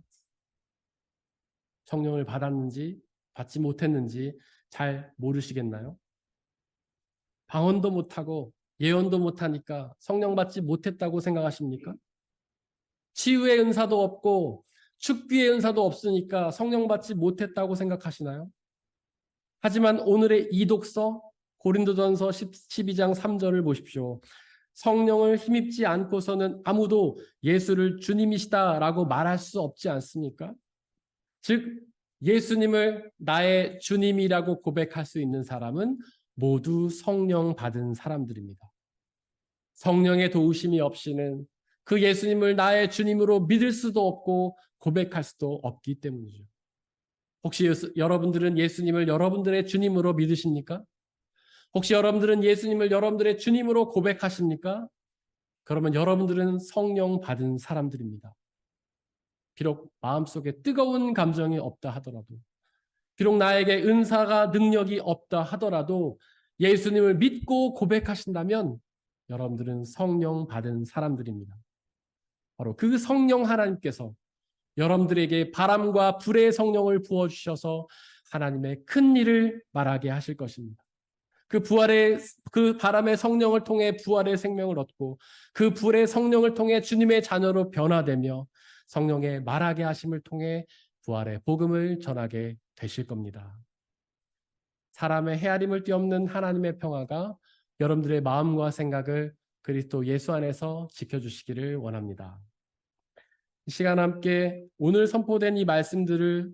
성령을 받았는지 받지 못했는지 잘 모르시겠나요? 방언도 못하고 예언도 못하니까 성령 받지 못했다고 생각하십니까? 치유의 은사도 없고 축비의 은사도 없으니까 성령 받지 못했다고 생각하시나요? 하지만 오늘의 이독서 고린도전서 12장 3절을 보십시오. 성령을 힘입지 않고서는 아무도 예수를 주님이시다라고 말할 수 없지 않습니까? 즉 예수님을 나의 주님이라고 고백할 수 있는 사람은 모두 성령 받은 사람들입니다. 성령의 도우심이 없이는 그 예수님을 나의 주님으로 믿을 수도 없고 고백할 수도 없기 때문이죠. 혹시 여러분들은 예수님을 여러분들의 주님으로 믿으십니까? 혹시 여러분들은 예수님을 여러분들의 주님으로 고백하십니까? 그러면 여러분들은 성령 받은 사람들입니다. 비록 마음속에 뜨거운 감정이 없다 하더라도, 비록 나에게 은사가 능력이 없다 하더라도 예수님을 믿고 고백하신다면 여러분들은 성령 받은 사람들입니다. 바로 그 성령 하나님께서 여러분들에게 바람과 불의 성령을 부어주셔서 하나님의 큰 일을 말하게 하실 것입니다. 그 바람의 성령을 통해 부활의 생명을 얻고 그 불의 성령을 통해 주님의 자녀로 변화되며 성령의 말하게 하심을 통해 부활의 복음을 전하게 되실 겁니다. 사람의 헤아림을 뛰어넘는 하나님의 평화가 여러분들의 마음과 생각을 그리스도 예수 안에서 지켜주시기를 원합니다. 이 시간 함께 오늘 선포된 이 말씀들을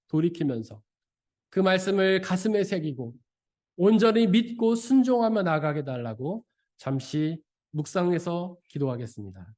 돌이키면서 그 말씀을 가슴에 새기고 온전히 믿고 순종하며 나가게 달라고 잠시 묵상해서 기도하겠습니다.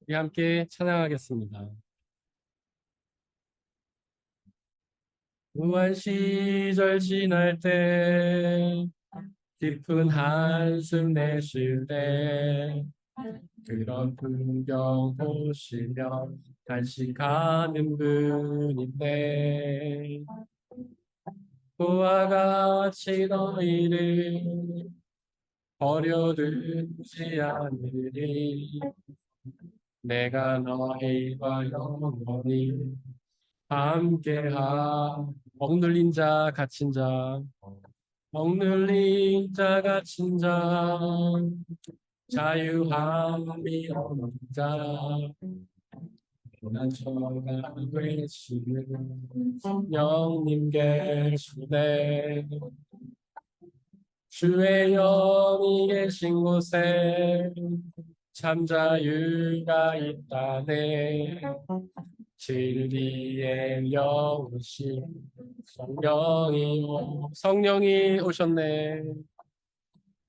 우리 함께 찬양하겠습니다. 무한 시절 지날 때 깊은 한숨 내쉴 때 그런 풍경 보시며 간직하는 분인데 그와 같이 너희를 버려두지 않으리 내가 너희와 영원히 함께하 억눌린 자 갇힌 자 억눌린 자 갇힌 자 자유함이 없는 자 고난 처가 되시는 성령님 계시네 주의 영이 계신 곳에 참 자유가 있다네 진리의 영이신 성령이 오셨네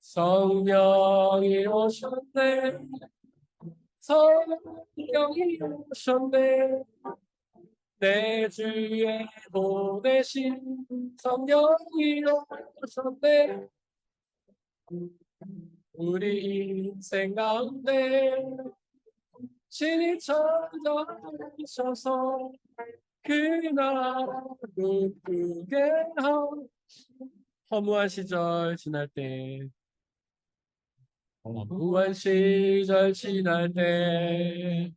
성령이 오셨네 성령이 오셨네 내 주에 보내신 성령이 오셨네 우리 인생 가운데 신이 찾아오셔서 그 나라 꿈꾸게 하오 허무한 시절 지날 때 허무한 시절 지날 때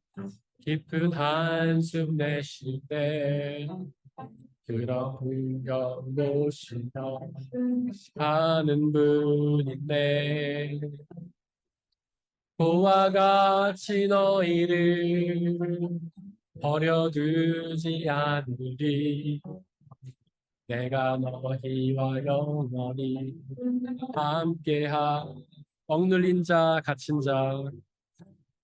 깊은 한숨 내쉴 때 그런 풍경 보시며 하는 분인데 그와 같이 너희를 버려두지 않으리 내가 너희와 영원히 함께하 억눌린 자 갇힌 자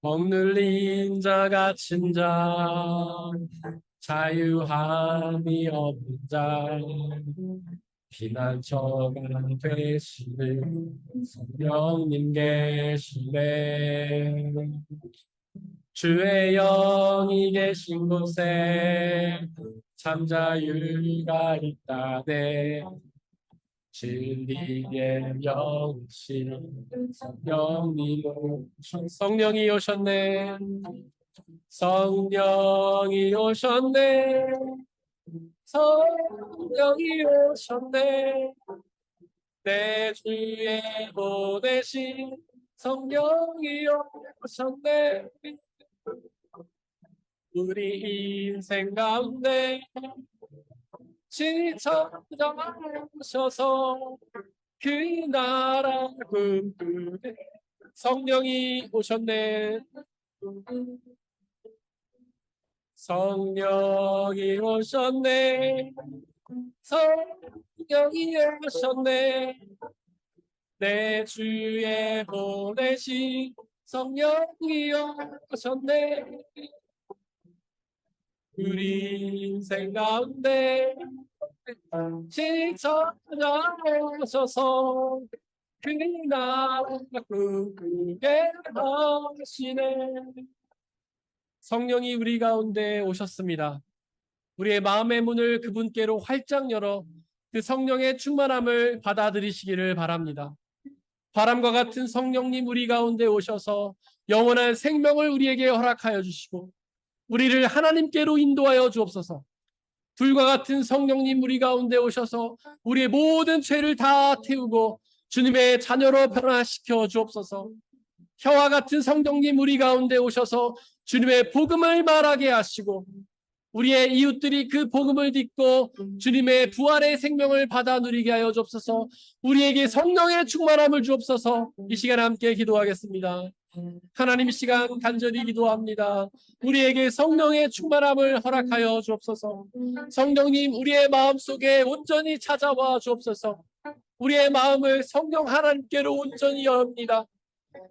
억눌린 자 갇힌 자 자유함이 없는 자 피난처가 되시는 성령님 계시네 주의 영이 계신 곳에 참 자유가 있다네 진리의 영이신 성령이 오셨네 성령이 오셨네 성령이 오셨네 내 주에 보내신 성령이 오셨네 우리 인생 가운데 찾아오셔서 그 나라 꿈꾸게 성령이 오셨네 성령이 오셨네 성령이 오셨네 내 주에 보내신 성령이 오셨네 우리 인생 가운데 찾아오셔서 그 나라 꿈꾸게 하시네 성령이 우리 가운데 오셨습니다. 우리의 마음의 문을 그분께로 활짝 열어 그 성령의 충만함을 받아들이시기를 바랍니다. 바람과 같은 성령님 우리 가운데 오셔서 영원한 생명을 우리에게 허락하여 주시고 우리를 하나님께로 인도하여 주옵소서. 불과 같은 성령님 우리 가운데 오셔서 우리의 모든 죄를 다 태우고 주님의 자녀로 변화시켜 주옵소서. 혀와 같은 성령님 우리 가운데 오셔서 주님의 복음을 말하게 하시고 우리의 이웃들이 그 복음을 듣고 주님의 부활의 생명을 받아 누리게 하여 주옵소서. 우리에게 성령의 충만함을 주옵소서. 이 시간 함께 기도하겠습니다. 하나님 이 시간 간절히 기도합니다. 우리에게 성령의 충만함을 허락하여 주옵소서. 성령님 우리의 마음속에 온전히 찾아와 주옵소서. 우리의 마음을 성령 하나님께로 온전히 엽니다.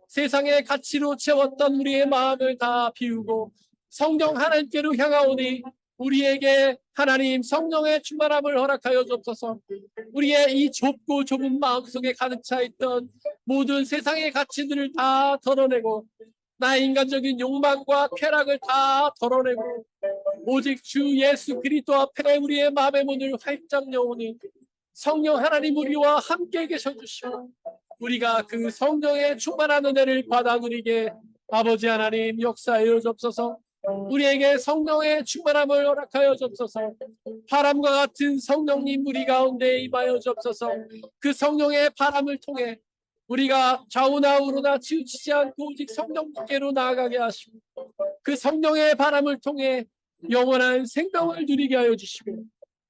세상의 가치로 채웠던 우리의 마음을 다 비우고 성령 하나님께로 향하오니 우리에게 하나님 성령의 충만함을 허락하여 주옵소서. 우리의 이 좁고 좁은 마음속에 가득 차 있던 모든 세상의 가치들을 다 덜어내고 나의 인간적인 욕망과 쾌락을 다 덜어내고 오직 주 예수 그리스도 앞에 우리의 마음의 문을 활짝 여오니 성령 하나님 우리와 함께 계셔 주시고 우리가 그 성령의 충만한 은혜를 받아 누리게 아버지 하나님 역사하여 주옵소서. 우리에게 성령의 충만함을 허락하여 주옵소서. 바람과 같은 성령님 우리 가운데 임하여 주옵소서. 그 성령의 바람을 통해 우리가 좌우나 우로나 치우치지 않고 오직 성령께로 나아가게 하시고 그 성령의 바람을 통해 영원한 생명을 누리게 하여 주시고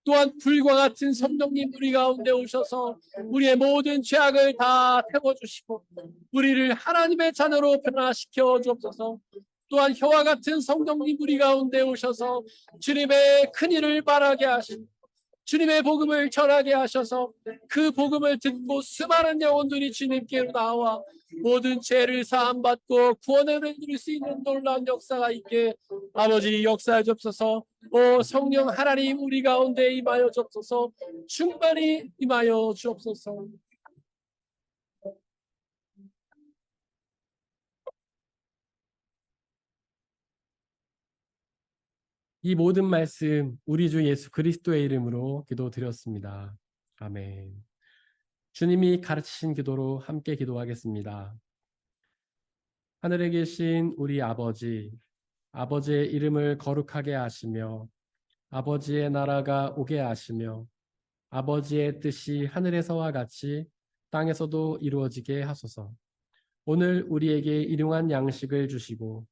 또한 불과 같은 성령님 우리 가운데 오셔서 우리의 모든 죄악을 다 태워주시고 우리를 하나님의 자녀로 변화시켜 주옵소서. 또한 혀와 같은 성령님 우리 가운데 오셔서 주님의 큰 일을 말하게 하시고 주님의 복음을 전하게 하셔서 그 복음을 듣고 수많은 영혼들이 주님께로 나와 모든 죄를 사함받고 구원을 누릴 수 있는 놀라운 역사가 있게 아버지 역사해 주옵소서. 오 성령 하나님 우리 가운데 임하여 주옵소서. 충만히 임하여 주옵소서. 이 모든 말씀 우리 주 예수 그리스도의 이름으로 기도드렸습니다. 아멘. 주님이 가르치신 기도로 함께 기도하겠습니다. 하늘에 계신 우리 아버지, 아버지의 이름을 거룩하게 하시며 아버지의 나라가 오게 하시며 아버지의 뜻이 하늘에서와 같이 땅에서도 이루어지게 하소서. 오늘 우리에게 일용할 양식을 주시고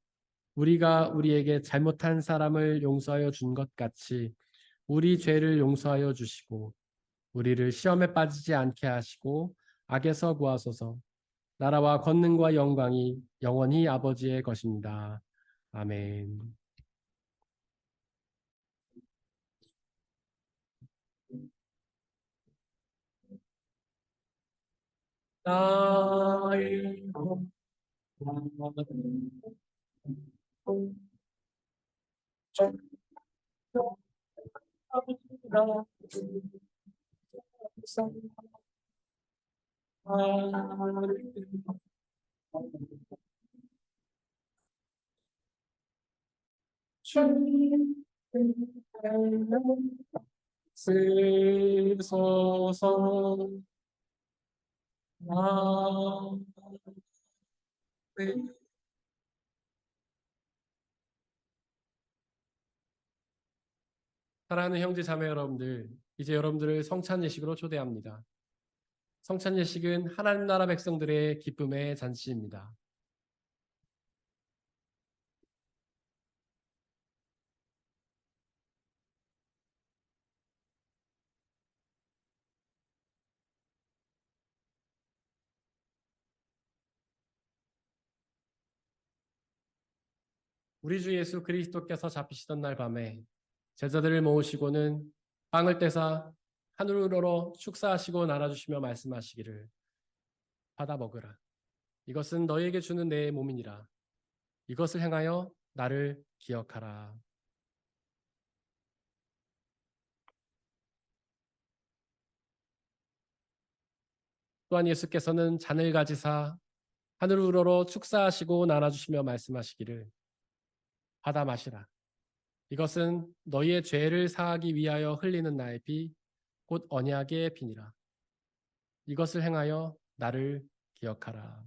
우리가 우리에게 잘못한 사람을 용서하여 준 것 같이 우리 죄를 용서하여 주시고 우리를 시험에 빠지지 않게 하시고 악에서 구하소서. 나라와 권능과 영광이 영원히 아버지의 것입니다. 아멘. 나의 쓰소서. 아멘. 사랑하는 형제 자매 여러분들, 이제 여러분들을 성찬 예식으로 초대합니다. 성찬 예식은 하나님 나라 백성들의 기쁨의 잔치입니다. 우리 주 예수 그리스도께서 잡히시던 날 밤에 제자들을 모으시고는 빵을 떼사 하늘으로 축사하시고 나눠주시며 말씀하시기를 받아 먹으라. 이것은 너희에게 주는 내 몸이니라. 이것을 행하여 나를 기억하라. 또한 예수께서는 잔을 가지사 하늘으로 축사하시고 나눠주시며 말씀하시기를 받아 마시라. 이것은 너희의 죄를 사하기 위하여 흘리는 나의 피, 곧 언약의 피니라. 이것을 행하여 나를 기억하라.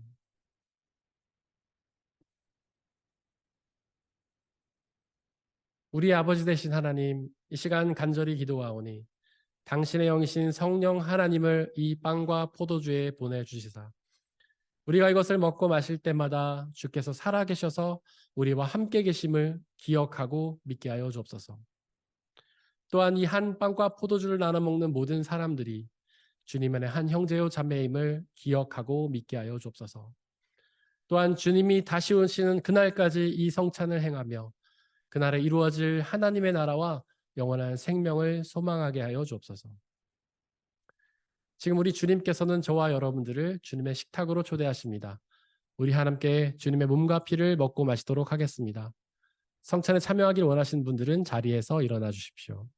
우리 아버지 되신 하나님, 이 시간 간절히 기도하오니 당신의 영이신 성령 하나님을 이 빵과 포도주에 보내주시사 우리가 이것을 먹고 마실 때마다 주께서 살아계셔서 우리와 함께 계심을 기억하고 믿게 하여 주옵소서. 또한 이 한 빵과 포도주를 나눠 먹는 모든 사람들이 주님 안에 한 형제요 자매임을 기억하고 믿게 하여 주옵소서. 또한 주님이 다시 오시는 그날까지 이 성찬을 행하며 그날에 이루어질 하나님의 나라와 영원한 생명을 소망하게 하여 주옵소서. 지금 우리 주님께서는 저와 여러분들을 주님의 식탁으로 초대하십니다. 우리 함께 주님의 몸과 피를 먹고 마시도록 하겠습니다. 성찬에 참여하길 원하시는 분들은 자리에서 일어나 주십시오.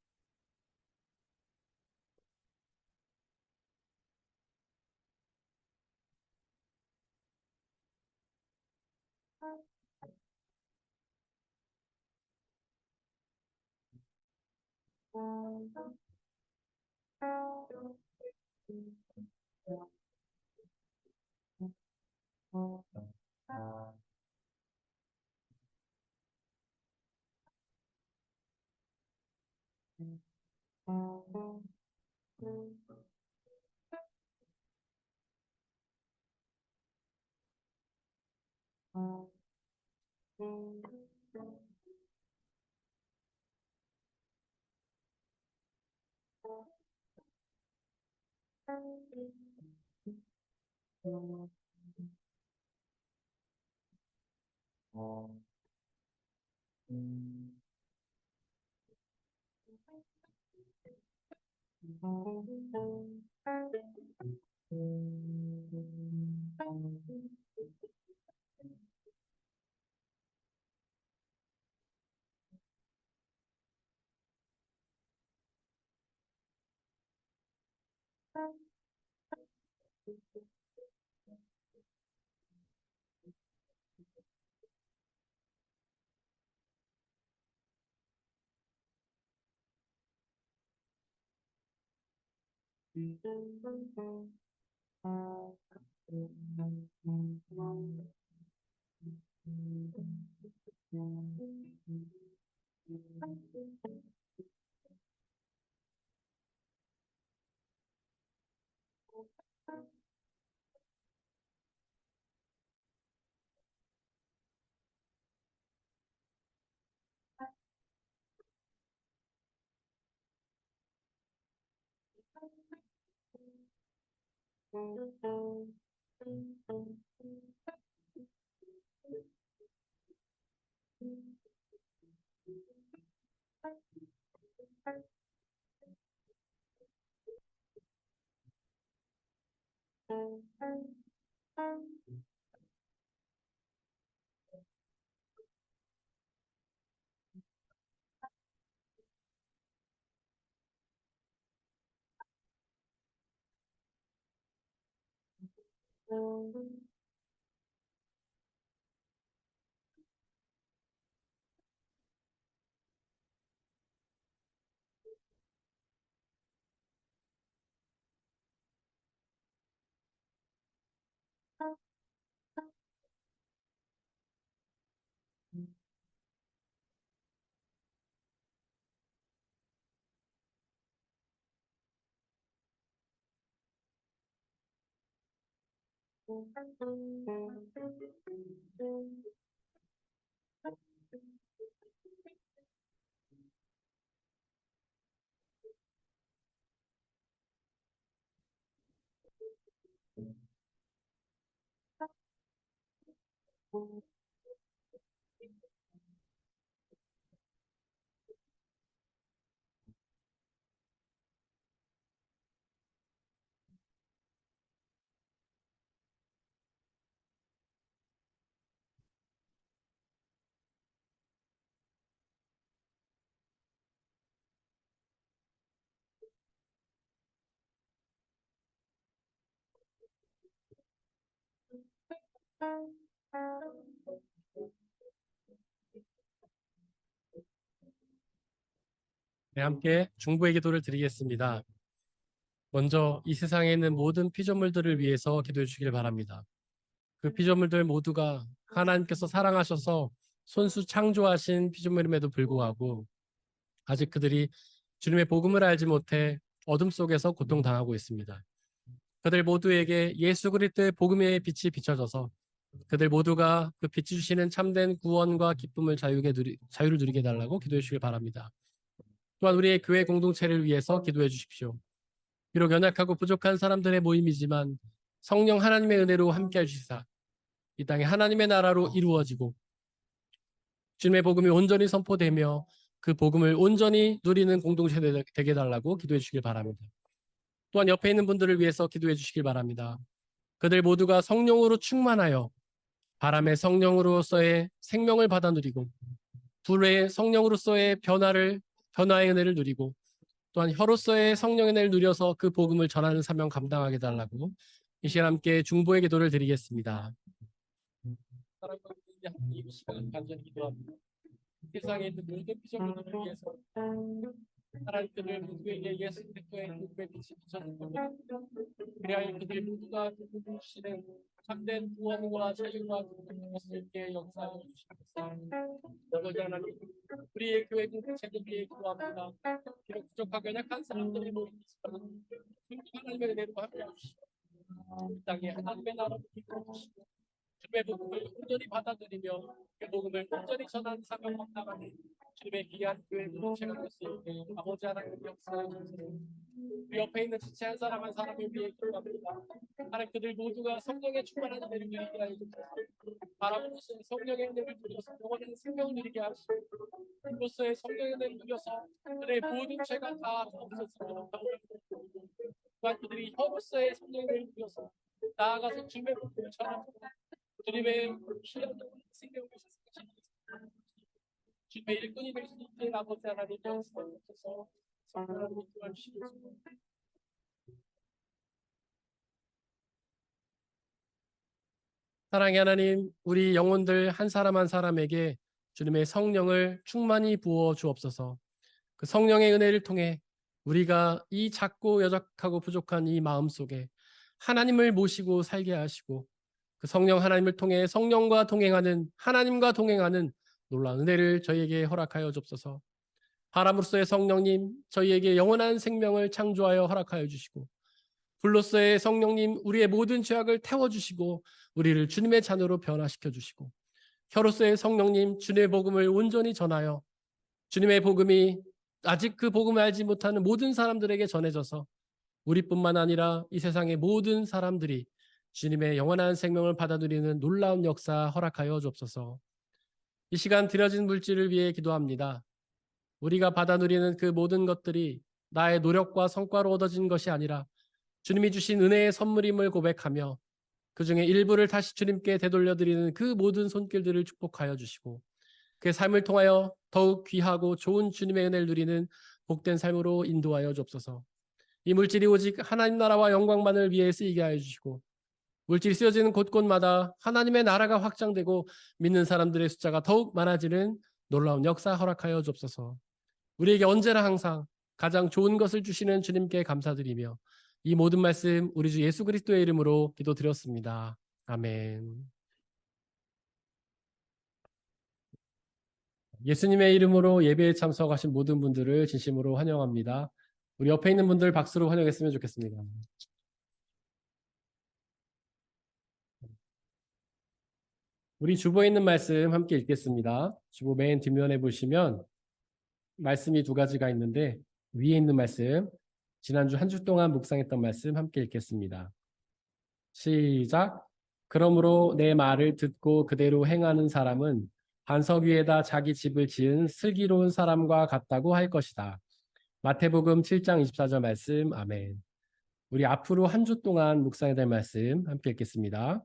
네, 함께 중보의 기도를 드리겠습니다. 먼저 이 세상에 있는 모든 피조물들을 위해서 기도해 주시길 바랍니다. 그 피조물들 모두가 하나님께서 사랑하셔서 손수 창조하신 피조물임에도 불구하고 아직 그들이 주님의 복음을 알지 못해 어둠 속에서 고통당하고 있습니다. 그들 모두에게 예수 그리스도의 복음의 빛이 비춰져서 그들 모두가 그 빛이 주시는 참된 구원과 기쁨을 자유를 누리게 해달라고 기도해 주시길 바랍니다. 또한 우리의 교회 공동체를 위해서 기도해 주십시오. 비록 연약하고 부족한 사람들의 모임이지만 성령 하나님의 은혜로 함께해 주시사 이 땅에 하나님의 나라로 이루어지고 주님의 복음이 온전히 선포되며 그 복음을 온전히 누리는 공동체 되게 해달라고 기도해 주시길 바랍니다. 또한 옆에 있는 분들을 위해서 기도해 주시길 바랍니다. 그들 모두가 성령으로 충만하여 바람의 성령으로서의 생명을 받아 누리고 불의 성령으로서의 변화의 은혜를 누리고 또한 혀로서의 성령의 은혜를 누려서 그 복음을 전하는 사명 감당하게 해달라고 이 시간 함께 중보의 기도를 드리겠습니다. 사랑과 은혜의 하나님 이 시간 간절히 기도합니다. 세상에 있는 모든 피조물들을 위해서 하나님 그들 모두에게 예수 그리스도의 복음의 빛이 비춰진 겁니다. 그리하여 그들 모두가 그분을 주시는 참된 구원과 자유와 기쁨을 수 있게 역사하여 주시옵소서. 아버지 하나님, 우리의 교회 공동체를 위해 기도합니다. 비록 부족하고 연약한 사람들이 모이지만 하나님의 은혜로 함께해 주시고 이 땅에 하나님의 나라를 이끌어 주시고 주님의 복음을 온전히 받아들이며 그 복음을 온전히 전하는 사명을 나가는 주님의 귀한 교회 공동체가 될 수 있게 아버지 하나님 역사해 주세요. 우리 옆에 있는 지체 한 사람 한 사람을 위해 기도합니다. 하나님 그들 모두가 성령의 충만한 은혜를 누리게 하여 주소서. 바라보는 성령의 은혜를 누려서 영원한 생명을 누리게 하시고 이로써의 성령의 은혜를 누려서 그들의 모든 죄가 다 없어지도록 또한 그들이 혀로서의 성령의 은혜를 누려서 나아가서 주님의 복음을 전하고 주님의 귀한 생명을 세상에 주님의 일꾼이 될 수 있게 아버지 하나님 역사하셔서 성령을 도와주시옵소서. 사랑의 하나님, 우리 영혼들 한 사람 한 사람에게 주님의 성령을 충만히 부어 주옵소서. 그 성령의 은혜를 통해 우리가 이 작고 여적하고 부족한 이 마음 속에 하나님을 모시고 살게 하시고 그 성령 하나님을 통해 성령과 동행하는 하나님과 동행하는 놀라운 은혜를 저희에게 허락하여 주옵소서. 바람으로서의 성령님, 저희에게 영원한 생명을 창조하여 허락하여 주시고 불로서의 성령님, 우리의 모든 죄악을 태워주시고 우리를 주님의 자녀로 변화시켜 주시고 혀로서의 성령님, 주님의 복음을 온전히 전하여 주님의 복음이 아직 그 복음을 알지 못하는 모든 사람들에게 전해져서 우리뿐만 아니라 이 세상의 모든 사람들이 주님의 영원한 생명을 받아들이는 놀라운 역사 허락하여 주옵소서. 이 시간 드려진 물질을 위해 기도합니다. 우리가 받아 누리는 그 모든 것들이 나의 노력과 성과로 얻어진 것이 아니라 주님이 주신 은혜의 선물임을 고백하며 그 중에 일부를 다시 주님께 되돌려드리는 그 모든 손길들을 축복하여 주시고 그의 삶을 통하여 더욱 귀하고 좋은 주님의 은혜를 누리는 복된 삶으로 인도하여 주옵소서. 이 물질이 오직 하나님 나라와 영광만을 위해 쓰이게 하여 주시고 물질이 쓰여지는 곳곳마다 하나님의 나라가 확장되고 믿는 사람들의 숫자가 더욱 많아지는 놀라운 역사 허락하여 주옵소서. 우리에게 언제나 항상 가장 좋은 것을 주시는 주님께 감사드리며 이 모든 말씀 우리 주 예수 그리스도의 이름으로 기도드렸습니다. 아멘. 예수님의 이름으로 예배에 참석하신 모든 분들을 진심으로 환영합니다. 우리 옆에 있는 분들 박수로 환영했으면 좋겠습니다. 우리 주보에 있는 말씀 함께 읽겠습니다. 주보 맨 뒷면에 보시면 말씀이 두 가지가 있는데 위에 있는 말씀, 지난주 한 주 동안 묵상했던 말씀 함께 읽겠습니다. 시작. 그러므로 내 말을 듣고 그대로 행하는 사람은 반석 위에다 자기 집을 지은 슬기로운 사람과 같다고 할 것이다. 마태복음 7장 24절 말씀. 아멘. 우리 앞으로 한 주 동안 묵상해야 될 말씀 함께 읽겠습니다.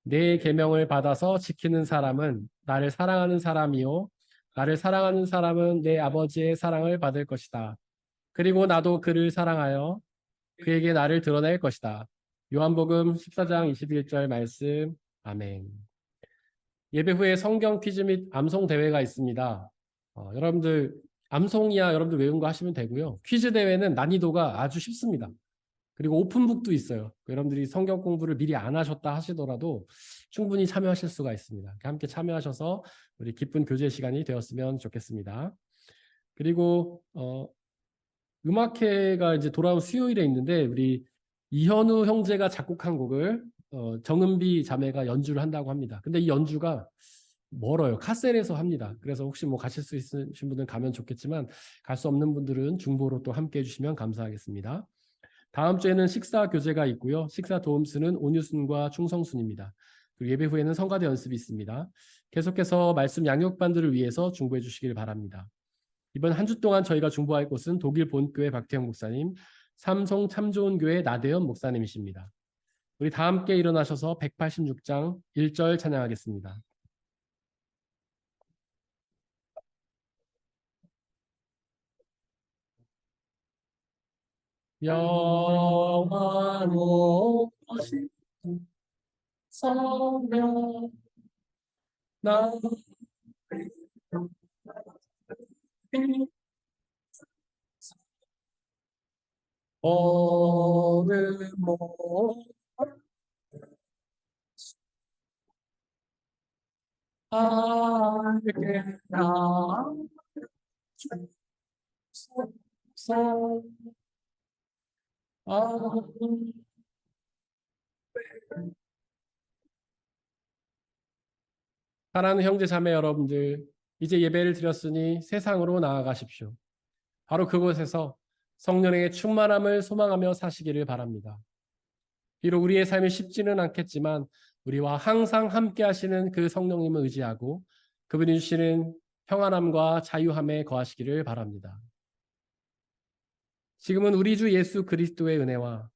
내 계명을 받아서 지키는 사람은 나를 사랑하는 사람이요 나를 사랑하는 사람은 내 아버지의 사랑을 받을 것이다. 그리고 나도 그를 사랑하여 그에게 나를 드러낼 것이다. 요한복음 14장 21절 말씀. 아멘. 예배 후에 성경 퀴즈 및 암송 대회가 있습니다. 여러분들 암송이야 여러분들 외운 거 하시면 되고요. 퀴즈 대회는 난이도가 아주 쉽습니다. 그리고 오픈북도 있어요. 여러분들이 성경 공부를 미리 안 하셨다 하시더라도 충분히 참여하실 수가 있습니다. 함께 참여하셔서 우리 기쁜 교제 시간이 되었으면 좋겠습니다. 그리고 음악회가 이제 돌아온 수요일에 있는데 우리 이현우 형제가 작곡한 곡을 정은비 자매가 연주를 한다고 합니다. 근데 이 연주가 멀어요. 카셀에서 합니다. 그래서 혹시 뭐 가실 수 있으신 분들은 가면 좋겠지만 갈 수 없는 분들은 중보로 또 함께 해주시면 감사하겠습니다. 다음 주에는 식사 교제가 있고요. 식사 도움수는 온유순과 충성순입니다. 그리고 예배 후에는 성가대 연습이 있습니다. 계속해서 말씀 양육반들을 위해서 중보해 주시길 바랍니다. 이번 한 주 동안 저희가 중보할 곳은 독일 본교회 박태영 목사님, 삼성 참좋은교회 나대현 목사님이십니다. 우리 다 함께 일어나셔서 186장 1절 찬양하겠습니다. 영원하신 성령 나 오늘 뭐 알겠나 서 사랑하는 형제 자매 여러분들, 이제 예배를 드렸으니 세상으로 나아가십시오. 바로 그곳에서 성령의 충만함을 소망하며 사시기를 바랍니다. 비록 우리의 삶이 쉽지는 않겠지만 우리와 항상 함께 하시는 그 성령님을 의지하고 그분이 주시는 평안함과 자유함에 거하시기를 바랍니다. 지금은 우리 주 예수 그리스도의 은혜와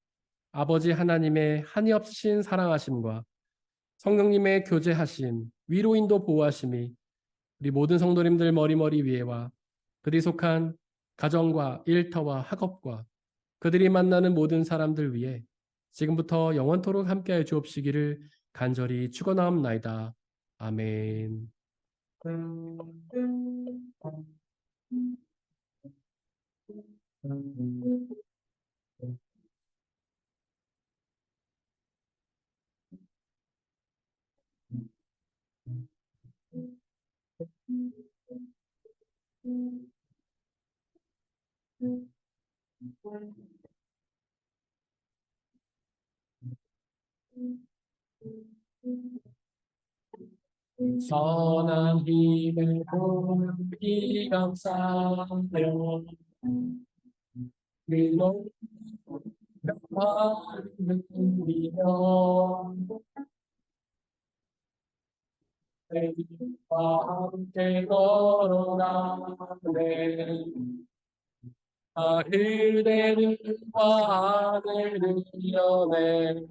아버지 하나님의 한이없으신 사랑하심과 성령님의 교제하심, 위로인도 보호하심이 우리 모든 성도님들 머리머리 위에와 그들이 속한 가정과 일터와 학업과 그들이 만나는 모든 사람들 위에 지금부터 영원토록 함께하여 주옵시기를 간절히 축원하옵나이다. 아멘. 선한 힘을 높이 감사하며 그로 평화를 누리며 주와 함께 걸어가네 하늘과 하늘을 연해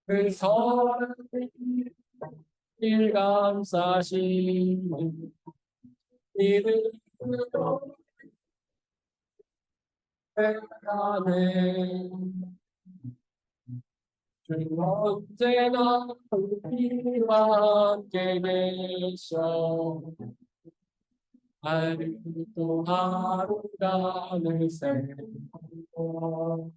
그 선한 일 감사시는 이름으로 행하네 주 언제나 우리와 함께 계셔 하루 또 하루가 늘 새고